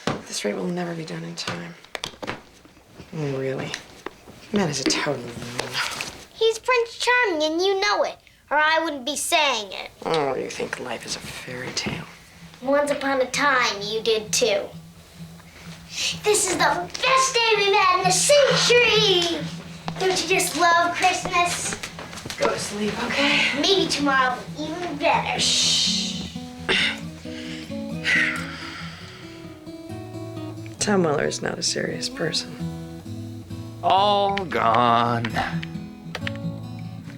at this rate will never be done in time. Really? Man is a total loon. He's Prince Charming, and you know it, or I wouldn't be saying it. Oh, you think life is a fairy tale? Once upon a time, you did too. This is the best day we've had in a century! Don't you just love Christmas? Go to sleep, okay? Maybe tomorrow will be even better. Shh. Tom Weller is not a serious person. All gone.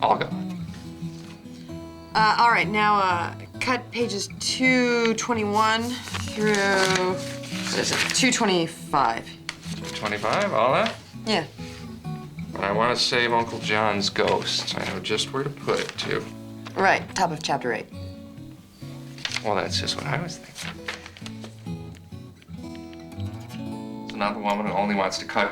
All gone. All right, now cut pages 221 through, what is it, 225. 25, all that? Yeah. But I want to save Uncle John's ghosts. I know just where to put it, too. Right, top of chapter 8. Well, that's just what I was thinking. So now the woman who only wants to cut,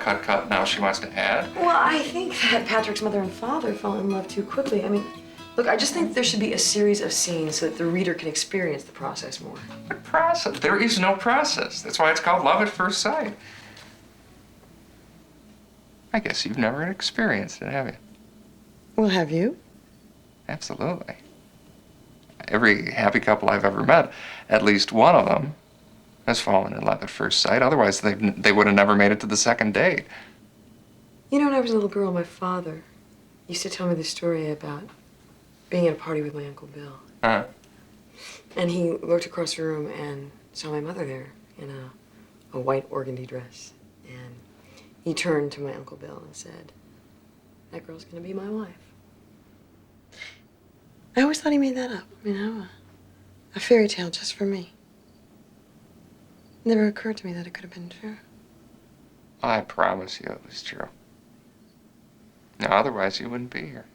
now she wants to add? Well, I think that Patrick's mother and father fell in love too quickly. I mean, look, I just think there should be a series of scenes so that the reader can experience the process more. What process? There is no process. That's why it's called love at first sight. I guess you've never experienced it, have you? Well, have you? Absolutely. Every happy couple I've ever met, at least one of them has fallen in love at first sight. Otherwise, they would have never made it to the second date. You know, when I was a little girl, my father used to tell me the story about being at a party with my Uncle Bill. Huh? And he looked across the room and saw my mother there in a white organdy dress. And he turned to my Uncle Bill and said, "That girl's gonna be my wife." I always thought he made that up, you know, a fairy tale just for me. It never occurred to me that it could have been true. I promise you it was true. Now, otherwise you wouldn't be here.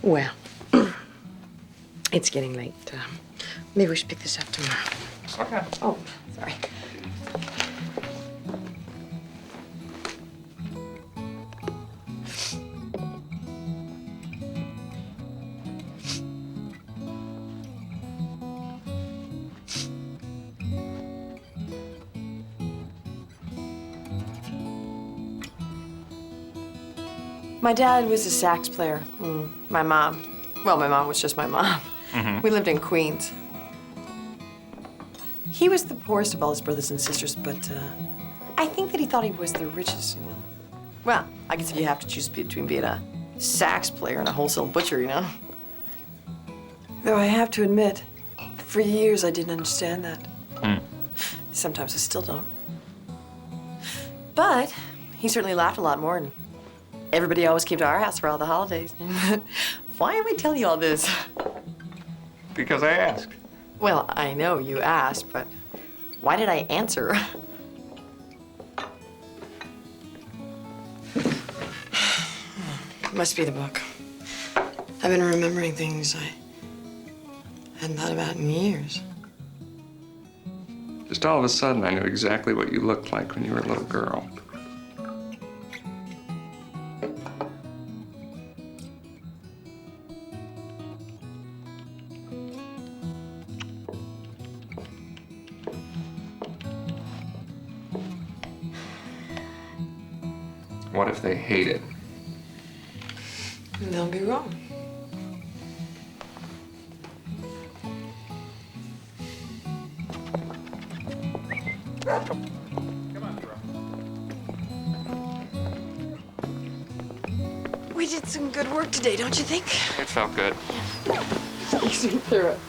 Well, it's getting late. Maybe we should pick this up tomorrow. Okay. Oh, sorry. My dad was a sax player. My mom was just my mom. Mm-hmm. We lived in Queens. He was the poorest of all his brothers and sisters, but I think that he thought he was the richest, you know. Well, I guess if you have to choose between being a sax player and a wholesale butcher, you know. Though I have to admit, for years I didn't understand that. Sometimes I still don't. But he certainly laughed a lot more, and everybody always came to our house for all the holidays. Why am I telling you all this? Because I asked. Well, I know you asked, but why did I answer? Must be the book. I've been remembering things I hadn't thought about in years. Just all of a sudden, I knew exactly what you looked like when you were a little girl. What if they hate it? They'll be wrong. We did some good work today, don't you think? It felt good. Easy through it.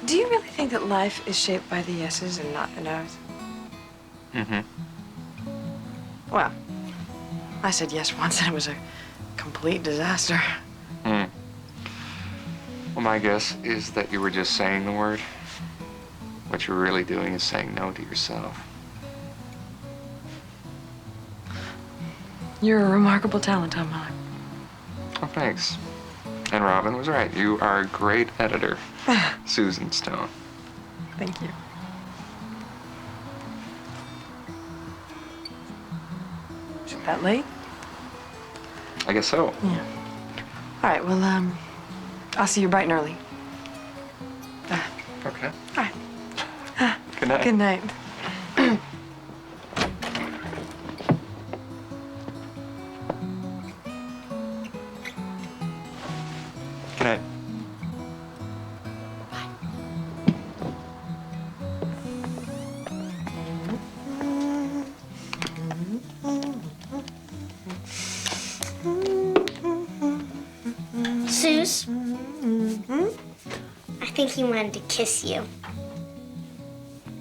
Do you really think that life is shaped by the yeses and not the nos? Mm-hmm. Well, I said yes once and it was a complete disaster. Well, my guess is that you were just saying the word. What you're really doing is saying no to yourself. You're a remarkable talent, Tom Weller. Oh, thanks. And Robin was right. You are a great editor, Susan Stone. Thank you. That late? I guess so. Yeah. All right, well, I'll see you bright and early. Okay. All right. Good night. Good night. Good night. Suze, I think he wanted to kiss you.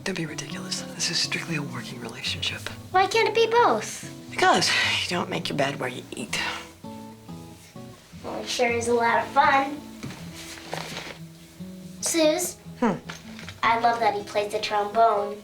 Don't be ridiculous. This is strictly a working relationship. Why can't it be both? Because you don't make your bed where you eat. Well, it sure is a lot of fun. Suze, I love that he plays the trombone.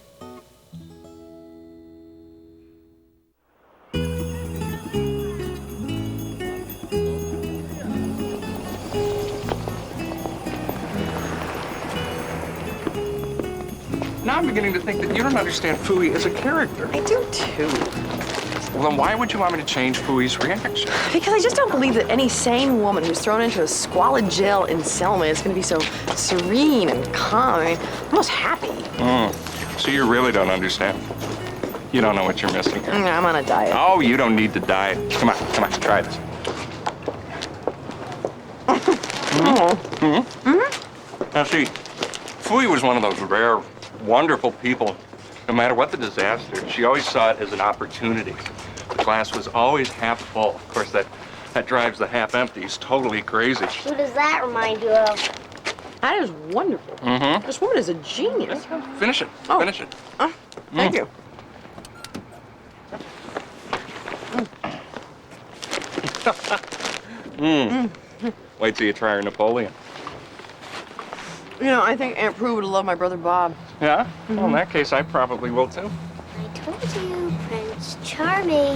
Now I'm beginning to think that you don't understand Fooey as a character. I do too. Well, then why would you want me to change Fooey's reaction? Because I just don't believe that any sane woman who's thrown into a squalid jail in Selma is going to be so serene and calm. I mean, almost happy. So you really don't understand. You don't know what you're missing here. I'm on a diet. Oh, you don't need to diet. Come on, try this. Now see, Fooey was one of those rare, wonderful people. No matter what the disaster, she always saw it as an opportunity. The glass was always half full. Of course, that drives the half empties totally crazy. Who does that remind you of? That is wonderful. This woman is a genius. Finish it. Finish it. Thank you. Wait till you try her Napoleon. You know, I think Aunt Pru would have loved my brother Bob. Yeah? Well, in that case, I probably will too. I told you, Prince Charming.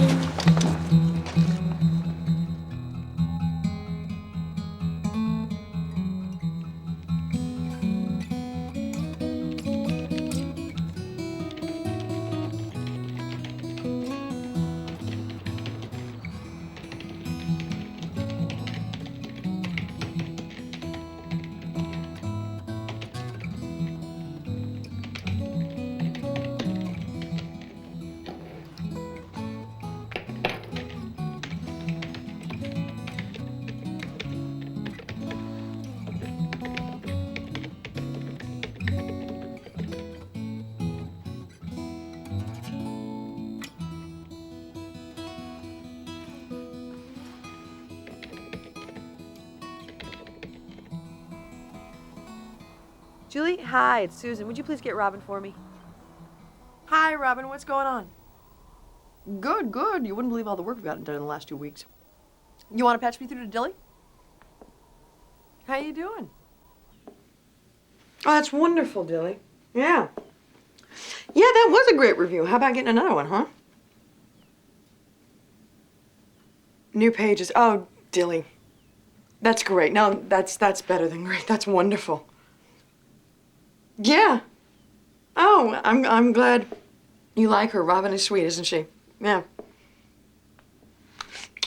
Julie, hi, it's Susan. Would you please get Robin for me? Hi, Robin, what's going on? Good, good. You wouldn't believe all the work we've gotten done in the last 2 weeks. You want to patch me through to Dilly? How you doing? Oh, that's wonderful, Dilly. Yeah. Yeah, that was a great review. How about getting another one, huh? New pages. Oh, Dilly. That's great. No, that's better than great. That's wonderful. Yeah. Oh, I'm glad you like her. Robin is sweet, isn't she? Yeah.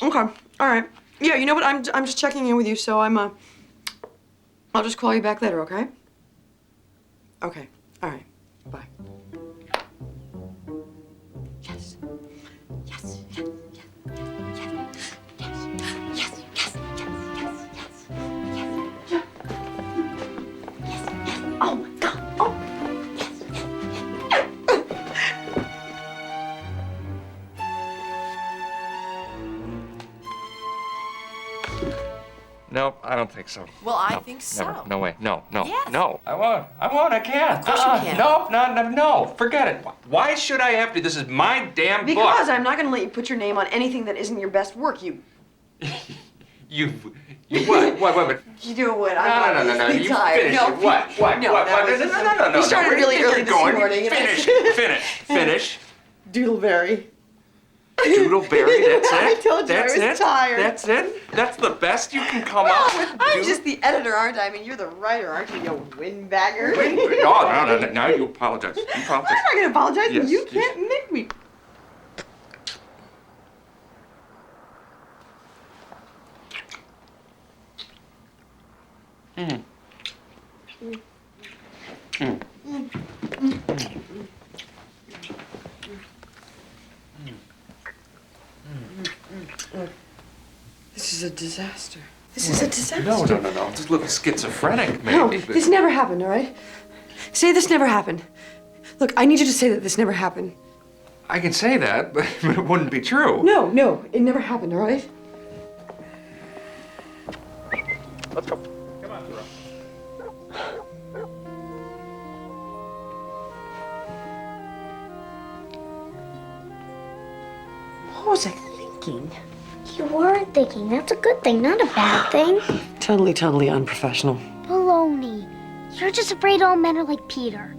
Okay. All right. Yeah, you know what? I'm just checking in with you, so I'll just call you back later, okay? Okay. All right. Bye. Yes. Yes. Yes. Oh my God! Oh, Nope, I don't think so. Well, I No, think so. Never. No way. No. Yes. No. I won't. I can't. Of course you can. No. Forget it. Why should I have to? This is my damn book. Because I'm not going to let you put your name on anything that isn't your best work. You What? You do what? No. You finish it. What? No. We started really early this morning. Finish. Doodleberry. Doodleberry, that's it? I told you that's I was tired. That's it? That's the best you can come up with? I'm just the editor, aren't I? I mean, you're the writer, aren't you, you windbagger? No. Now you apologize. I'm not going to apologize. Yes, You can't make me. This is a disaster. This is a disaster. No. Just look schizophrenic, maybe. No, but- this never happened, all right? Say this never happened. Look, I need you to say that this never happened. I can say that, but it wouldn't be true. No, it never happened, all right? Let's go. Come on, Jerome. What was I thinking? You weren't thinking. That's a good thing, not a bad thing. Totally unprofessional. Baloney. You're just afraid all men are like Peter.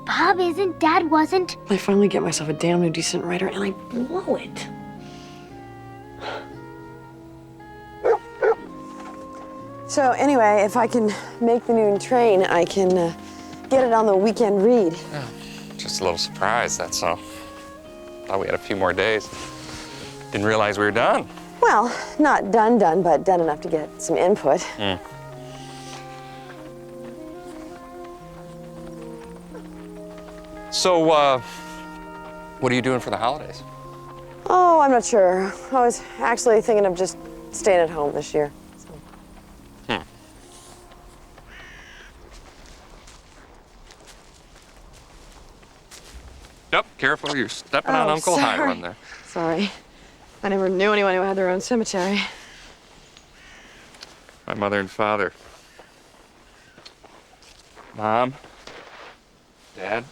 Bob isn't, Dad wasn't. I finally get myself a damn new decent writer and I blow it. So anyway, if I can make the noon train, I can get it on the weekend read. Oh, just a little surprise, that's all. Thought we had a few more days. Didn't realize we were done. Well, not done, but done enough to get some input. So, what are you doing for the holidays? Oh, I'm not sure. I was actually thinking of just staying at home this year. Yep, careful, you're stepping on Uncle High One there. Sorry. I never knew anyone who had their own cemetery. My mother and father. Mom, Dad,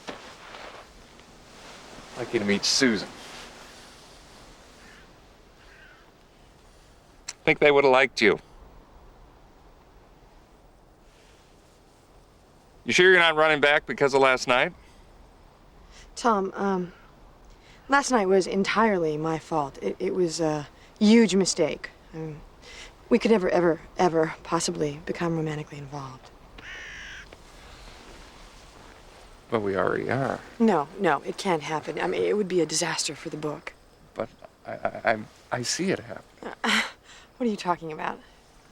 I'd like you to meet Susan. I think they would have liked you. You sure you're not running back because of last night? Tom, last night was entirely my fault. It was a huge mistake. We could never, ever possibly become romantically involved. But we already are. No, it can't happen. I mean, it would be a disaster for the book. But I see it happen. What are you talking about?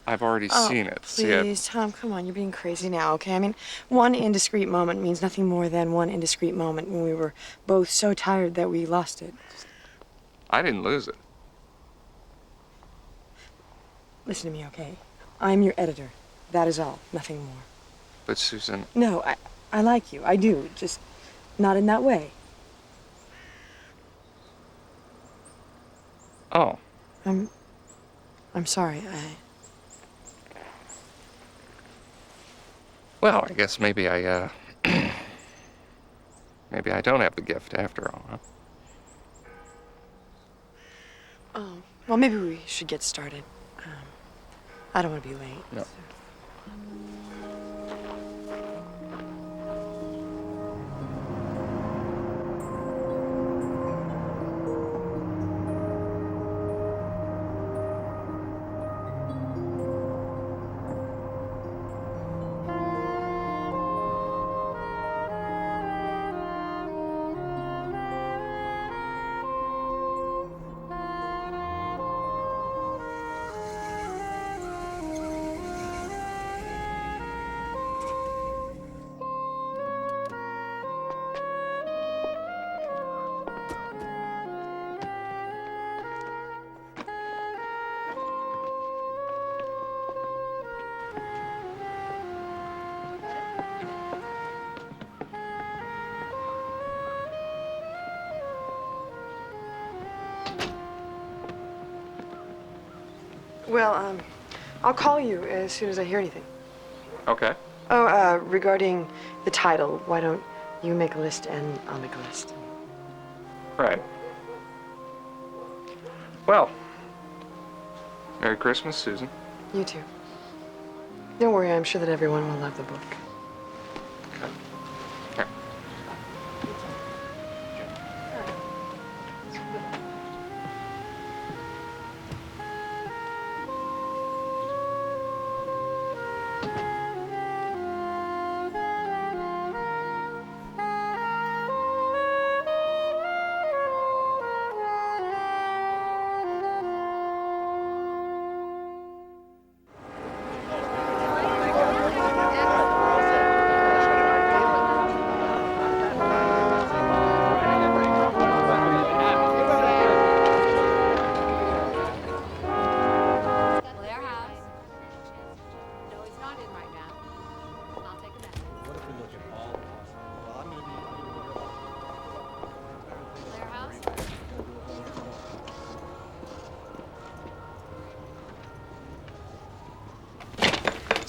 I've already seen it. Please, Tom, come on. You're being crazy now, okay? I mean, one indiscreet moment means nothing more than one indiscreet moment when we were both so tired that we lost it. I didn't lose it. Listen to me, okay? I'm your editor. That is all. Nothing more. But Susan... No, I like you. I do. Just not in that way. Oh. I'm sorry. Well, I guess maybe I don't have the gift after all, huh? Oh, well, maybe we should get started. I don't want to be late. No. Well, I'll call you as soon as I hear anything. Okay. Oh, regarding the title, why don't you make a list and I'll make a list? Right. Well, Merry Christmas, Susan. You too. Don't worry, I'm sure that everyone will love the book. Here.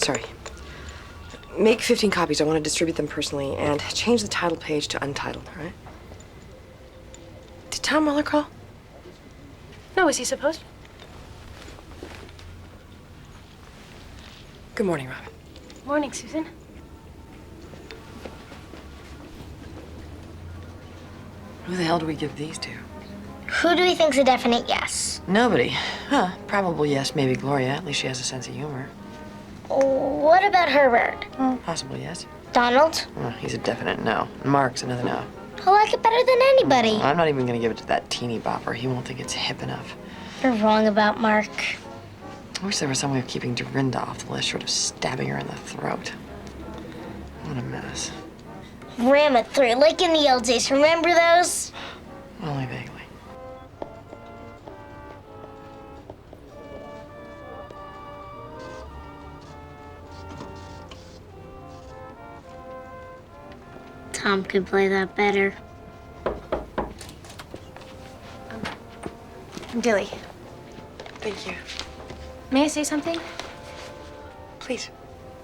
sorry. Make 15 copies. I want to distribute them personally, and change the title page to untitled, all right? Did Tom Muller call? No, is he supposed to? Good morning, Robin. Morning, Susan. Who the hell do we give these to? Who do we think's a definite yes? Nobody. Huh. Probable yes, maybe Gloria. At least she has a sense of humor. What about Herbert? Possible yes. Donald? Oh, he's a definite no. Mark's another no. I like it better than anybody. I'm not even gonna give it to that teeny bopper. He won't think it's hip enough. You're wrong about Mark. I wish there was some way of keeping Dorinda off the list, short of stabbing her in the throat. What a mess. Ram it through, like in the old days. Remember those? Only vaguely. Tom could play that better. Dilly, Thank you. may I say something? Please.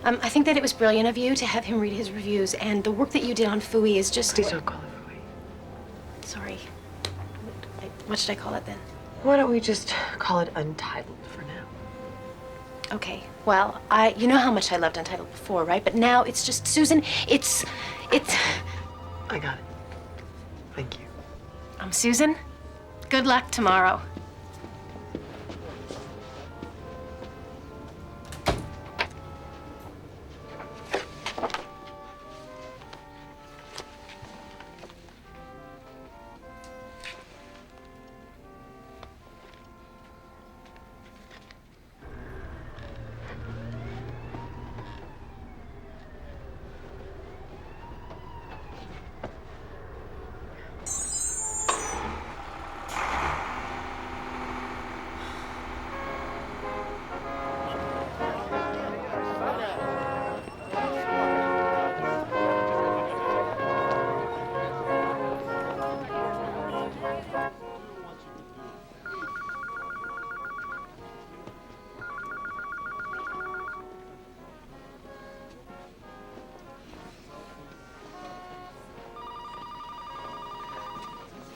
I think that it was brilliant of you to have him read his reviews, and the work that you did on Fooey is just... Please don't call it Sorry. What should I call it then? Why don't we just call it Untitled for now? Okay, well, you know how much I loved Untitled before, right? But now it's just, Susan, it's... I got it. Thank you. Susan, good luck tomorrow.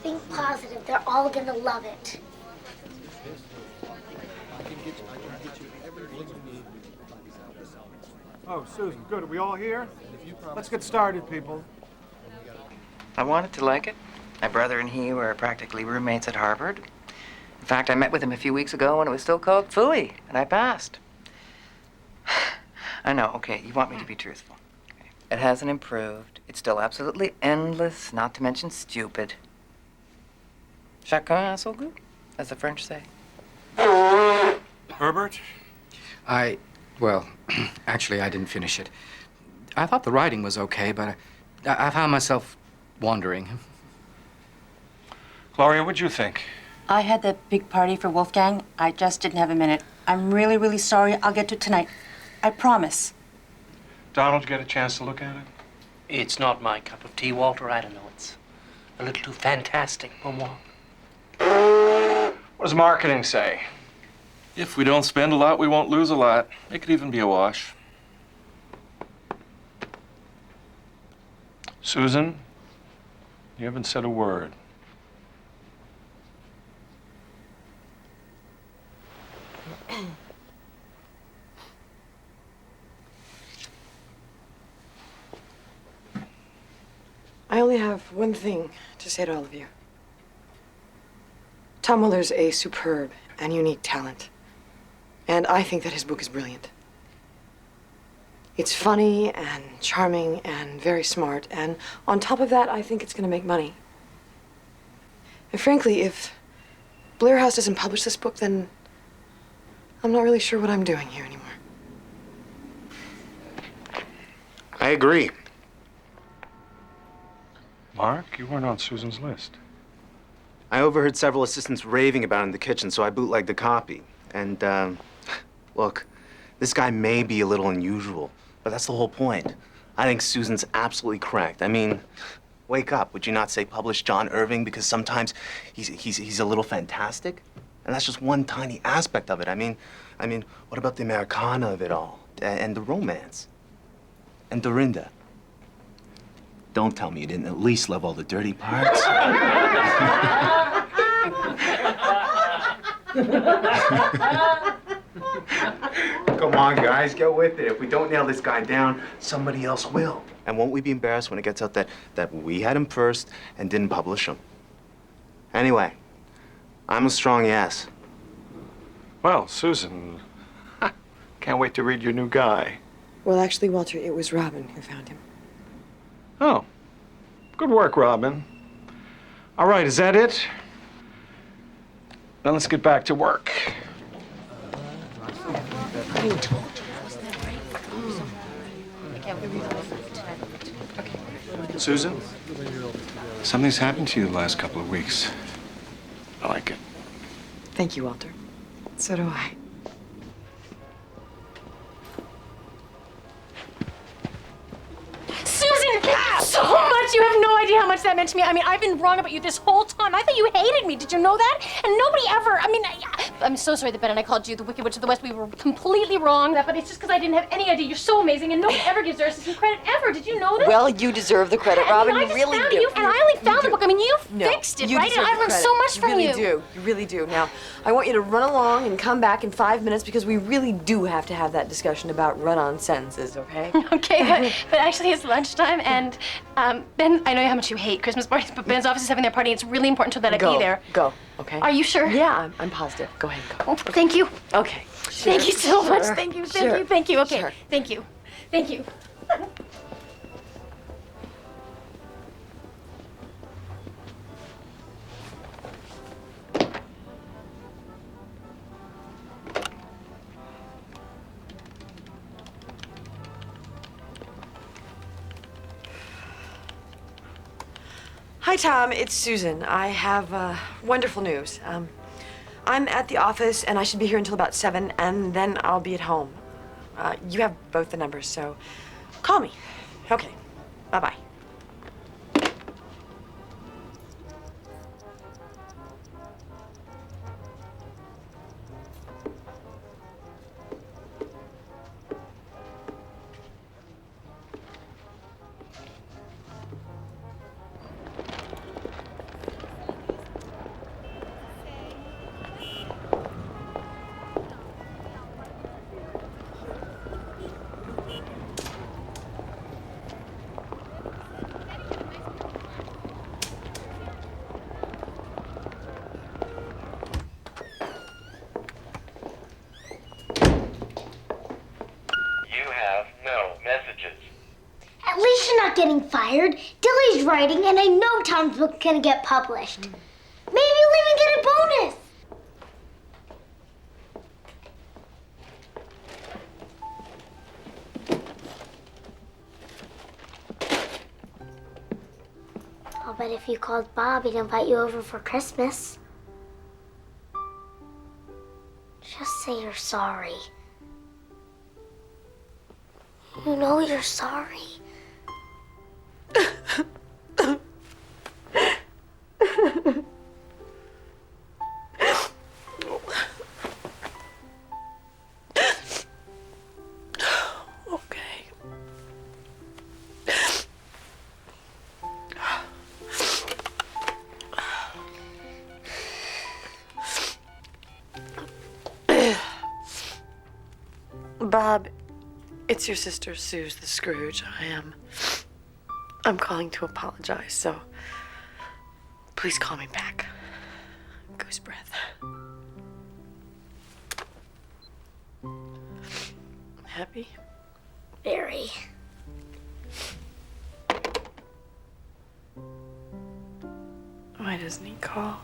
Think positive. They're all gonna love it. Oh, Susan, good. Are we all here? Let's get started, people. I wanted to like it. My brother and he were practically roommates at Harvard. In fact, I met with him a few weeks ago when it was still called Fooey, and I passed. I know, okay, you want me to be truthful. Okay. It hasn't improved. It's still absolutely endless, not to mention stupid. Chacun a son goût, as the French say. Herbert? Well, actually, I didn't finish it. I thought the writing was okay, but I found myself wandering. Gloria, what'd you think? I had that big party for Wolfgang. I just didn't have a minute. I'm really, really sorry. I'll get to it tonight. I promise. Donald, you get a chance to look at it? It's not my cup of tea, Walter. I don't know. It's a little too fantastic for moi. What does marketing say? If we don't spend a lot, we won't lose a lot. It could even be a wash. Susan, you haven't said a word. I only have one thing to say to all of you. Tom Muller's a superb and unique talent, and I think that his book is brilliant. It's funny and charming and very smart, and on top of that, I think it's going to make money. And frankly, if Blair House doesn't publish this book, then I'm not really sure what I'm doing here anymore. I agree. Mark, you weren't on Susan's list. I overheard several assistants raving about it in the kitchen, so I bootlegged the copy. And, look, this guy may be a little unusual, but that's the whole point. I think Susan's absolutely correct. I mean, wake up. Would you not say publish John Irving because sometimes he's a little fantastic? And that's just one tiny aspect of it. I mean, what about the Americana of it all? and the romance. And Dorinda. Don't tell me you didn't at least love all the dirty parts. Come on, guys, get with it. If we don't nail this guy down, somebody else will. And won't we be embarrassed when it gets out that we had him first and didn't publish him? Anyway, I'm a strong yes. Well, Susan, can't wait to read your new guy. Well, actually, Walter, it was Robin who found him. Oh, good work, Robin. All right, is that it? Then let's get back to work. Susan, something's happened to you the last couple of weeks. I like it. Thank you, Walter. So do I. Susan, thank you so much. You have no idea how much that meant to me. I mean, I've been wrong about you this whole time. I thought you hated me. Did you know that? And nobody ever, I'm so sorry that Ben and I called you the Wicked Witch of the West. We were completely wrong. But it's just because I didn't have any idea. You're so amazing, and nobody ever gives us any credit ever. Did you know that? Well, you deserve the credit, Robin. I You really do. You, and I only found the book. I mean, you fixed it, you right? And deserve I the learned credit. so much from you. You really do. You really do. Now, I want you to run along and come back in 5 minutes because we really do have to have that discussion about run-on sentences, okay? Okay, but actually it's lunchtime, and Ben, I know how much you hate Christmas parties, but Ben's office is having their party. It's really important that I be there. Go, okay? Are you sure? Yeah, I'm positive. Go ahead, go. Oh, thank you. Okay. Thank you so much. Sure, Thank you, sure, thank you. Okay, sure. thank you. Thank you. Hi, Tom. It's Susan. I have wonderful news. I'm at the office, and I should be here until about 7, and then I'll be at home. You have both the numbers, so call me. Okay. Bye-bye. At least you're not getting fired. Dilly's writing, and I know Tom's book's gonna get published. Maybe you'll even get a bonus. I'll bet if you called Bob, he'd invite you over for Christmas. Just say you're sorry. You know you're sorry. Bob, it's your sister, Suze the Scrooge. I'm calling to apologize, so please call me back. Goose breath. Happy? Very. Why doesn't he call?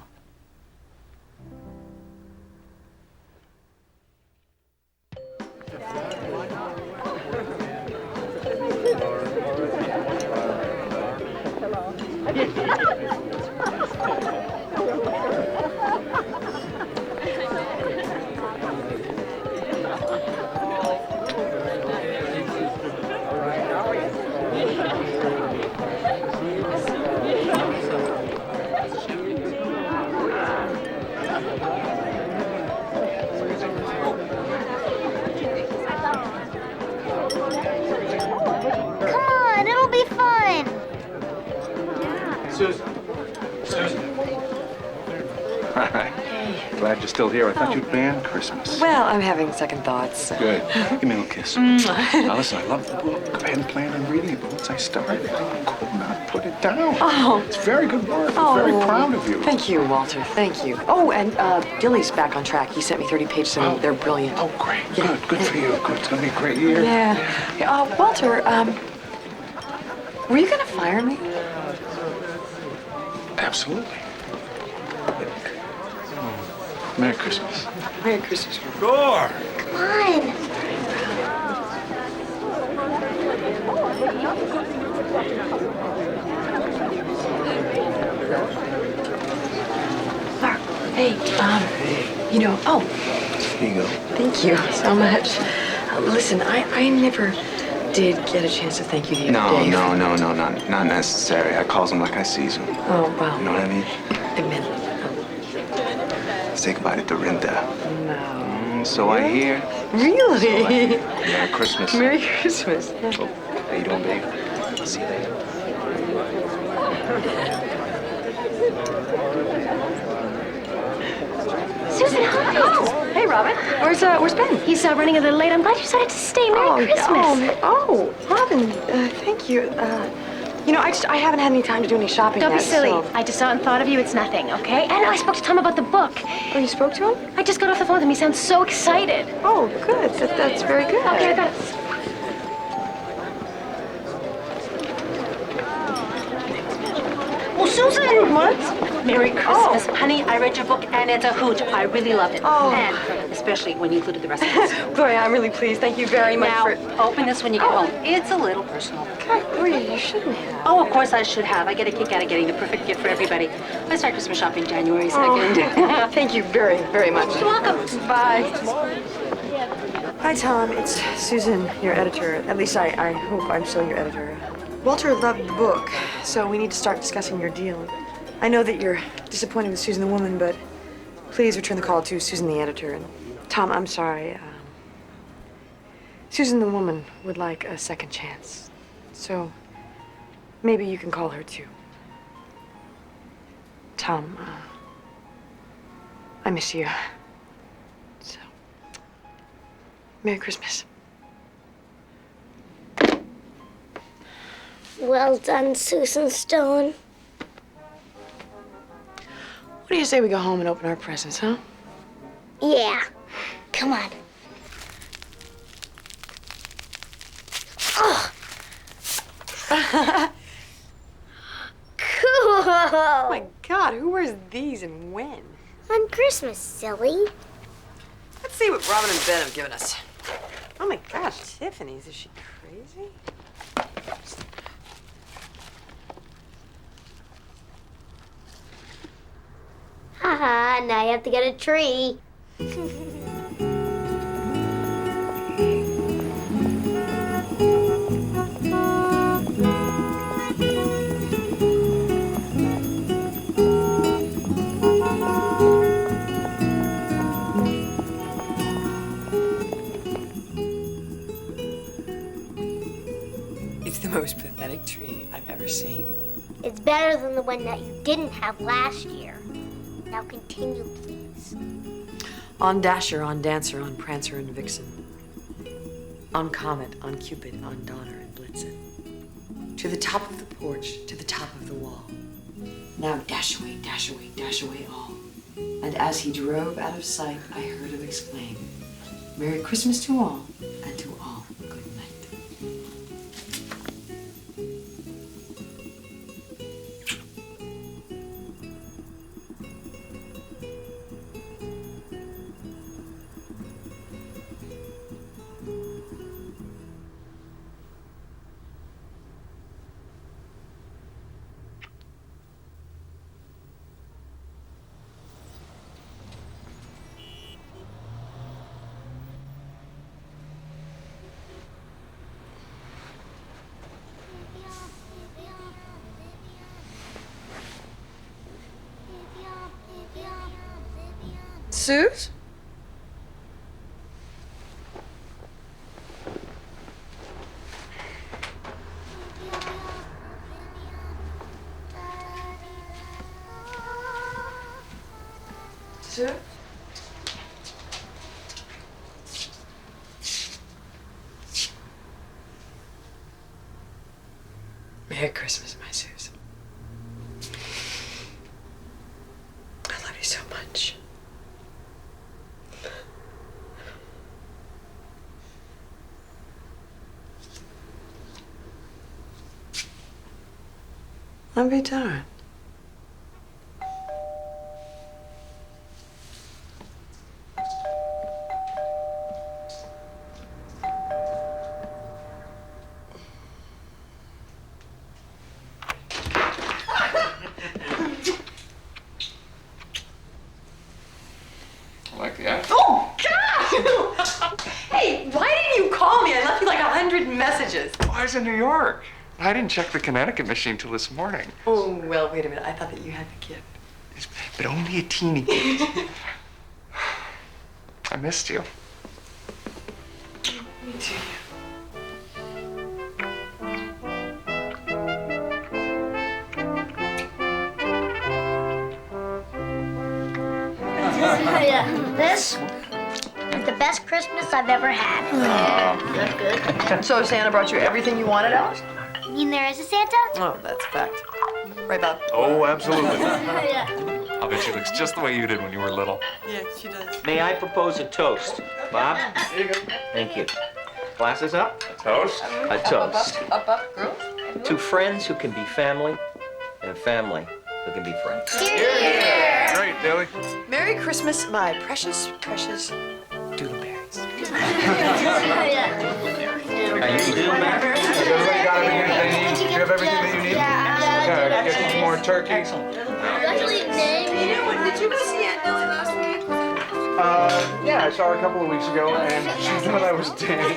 Susan. Susan. Hi. Glad you're still here. I thought you'd banned Christmas. Well, I'm having second thoughts. Good. Give me a little kiss. Now listen, I love the book. I hadn't planned on reading it, but once I started, I could not put it down. Oh. It's very good work. I'm very proud of you. Thank you, Walter. Thank you. Oh, and Dilly's back on track. He sent me 30 pages and they're brilliant. Oh, great. Good. Good for you. Good. It's going to be a great year. Yeah. Walter, were you going to fire me? Absolutely. Merry Christmas. Merry Christmas. Gore! Come on. Mark, hey, you know, Here you go. thank you so much. Listen, I never did get a chance to thank you the other day. No, not necessary. I calls them like I sees them. Oh, well. You know what I mean? I meant, Say goodbye to Dorinda. no. So I hear. Really? So I hear. Merry Christmas. Merry Christmas. Oh, how you doing, babe? I'll see you later. Susan, hi. Oh, hey, Robin. Where's Ben? He's running a little late. I'm glad you decided to stay. Merry Christmas. Robin, thank you. You know, I haven't had any time to do any shopping Don't yet. be silly. So. I just saw and thought of you. It's nothing, okay? And I spoke to Tom about the book. Oh, you spoke to him? I just got off the phone with him. He sounds so excited. Oh, good. That's very good. Okay, I got it. Oh, Susan! What? Merry Christmas, honey. I read your book and it's a hoot. I really loved it. Oh. And especially when you included the recipes. Gloria, I'm really pleased. Thank you very much Now, for... open this when you get home. It's a little personal. God, Gloria, you shouldn't have. Oh, of course I should have. I get a kick out of getting the perfect gift for everybody. I start Christmas shopping January 2nd. Thank you very, very much. You're welcome. Bye. Hi, Tom. It's Susan, your editor. At least I hope I'm still your editor. Walter loved the book, so we need to start discussing your deal. I know that you're disappointed with Susan the woman, but please return the call to Susan the editor. And Tom, I'm sorry. Susan the woman would like a second chance. So maybe you can call her too. Tom, I miss you. So, Merry Christmas. Well done, Susan Stone. What do you say we go home and open our presents, huh? Yeah. Come on. Oh. Cool. Oh my God, who wears these and when? On Christmas, silly. Let's see what Robin and Ben have given us. Oh my gosh, Tiffany's, is she crazy? Haha, now you have to get a tree. It's the most pathetic tree I've ever seen. It's better than the one that you didn't have last year. Now continue, please. On Dasher, on Dancer, on Prancer and Vixen. On Comet, on Cupid, on Donner and Blitzen. To the top of the porch, to the top of the wall. Now dash away, dash away, dash away all. And as he drove out of sight, I heard him exclaim, Merry Christmas to all, and to all good night. Suze? Sue? Merry Christmas, my Susan. I love you so much. I'll be darned. I like the act. Oh, God! Hey, why didn't you call me? I left you like 100 messages. Oh, I was in New York. I didn't check the Connecticut machine till this morning. Oh, well, wait a minute. I thought that you had the gift. But only a teeny bit. I missed you. Me too. This is the best Christmas I've ever had. Oh. Good. So Santa brought you everything you wanted, Alice? You mean there is a Santa? Oh, that's a fact. Right, Bob? Oh, absolutely. Yeah. I'll bet she looks just the way you did when you were little. Yeah, she does. May I propose a toast? Bob? Here you go. Thank you. Glasses up? A toast? A toast. Up, girls. To friends who can be family, and family who can be friends. Great, Dilly. Merry Christmas, my precious, precious doodleberries. Are you doodleberries? Has everybody got everything that they need? Do you have everything that you need? Yeah. Get some more turkey. Did you go see Aunt Nellie last week? Yeah, I saw her a couple of weeks ago, and she thought I was Danny.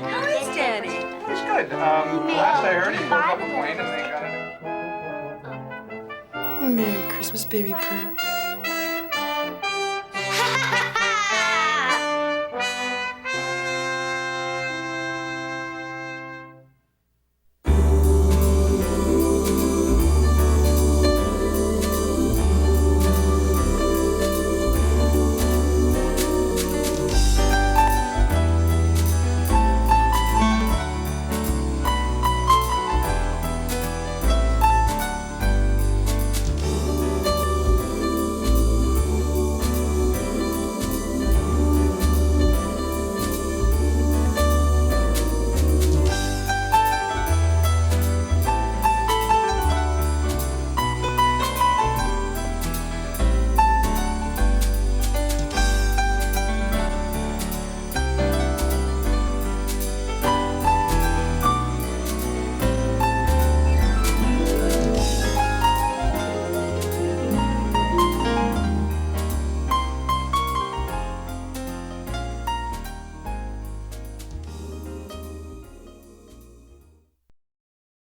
How is Danny? It's good. Last I heard, he broke up with Wayne, and they got it. Merry Christmas, baby Pru.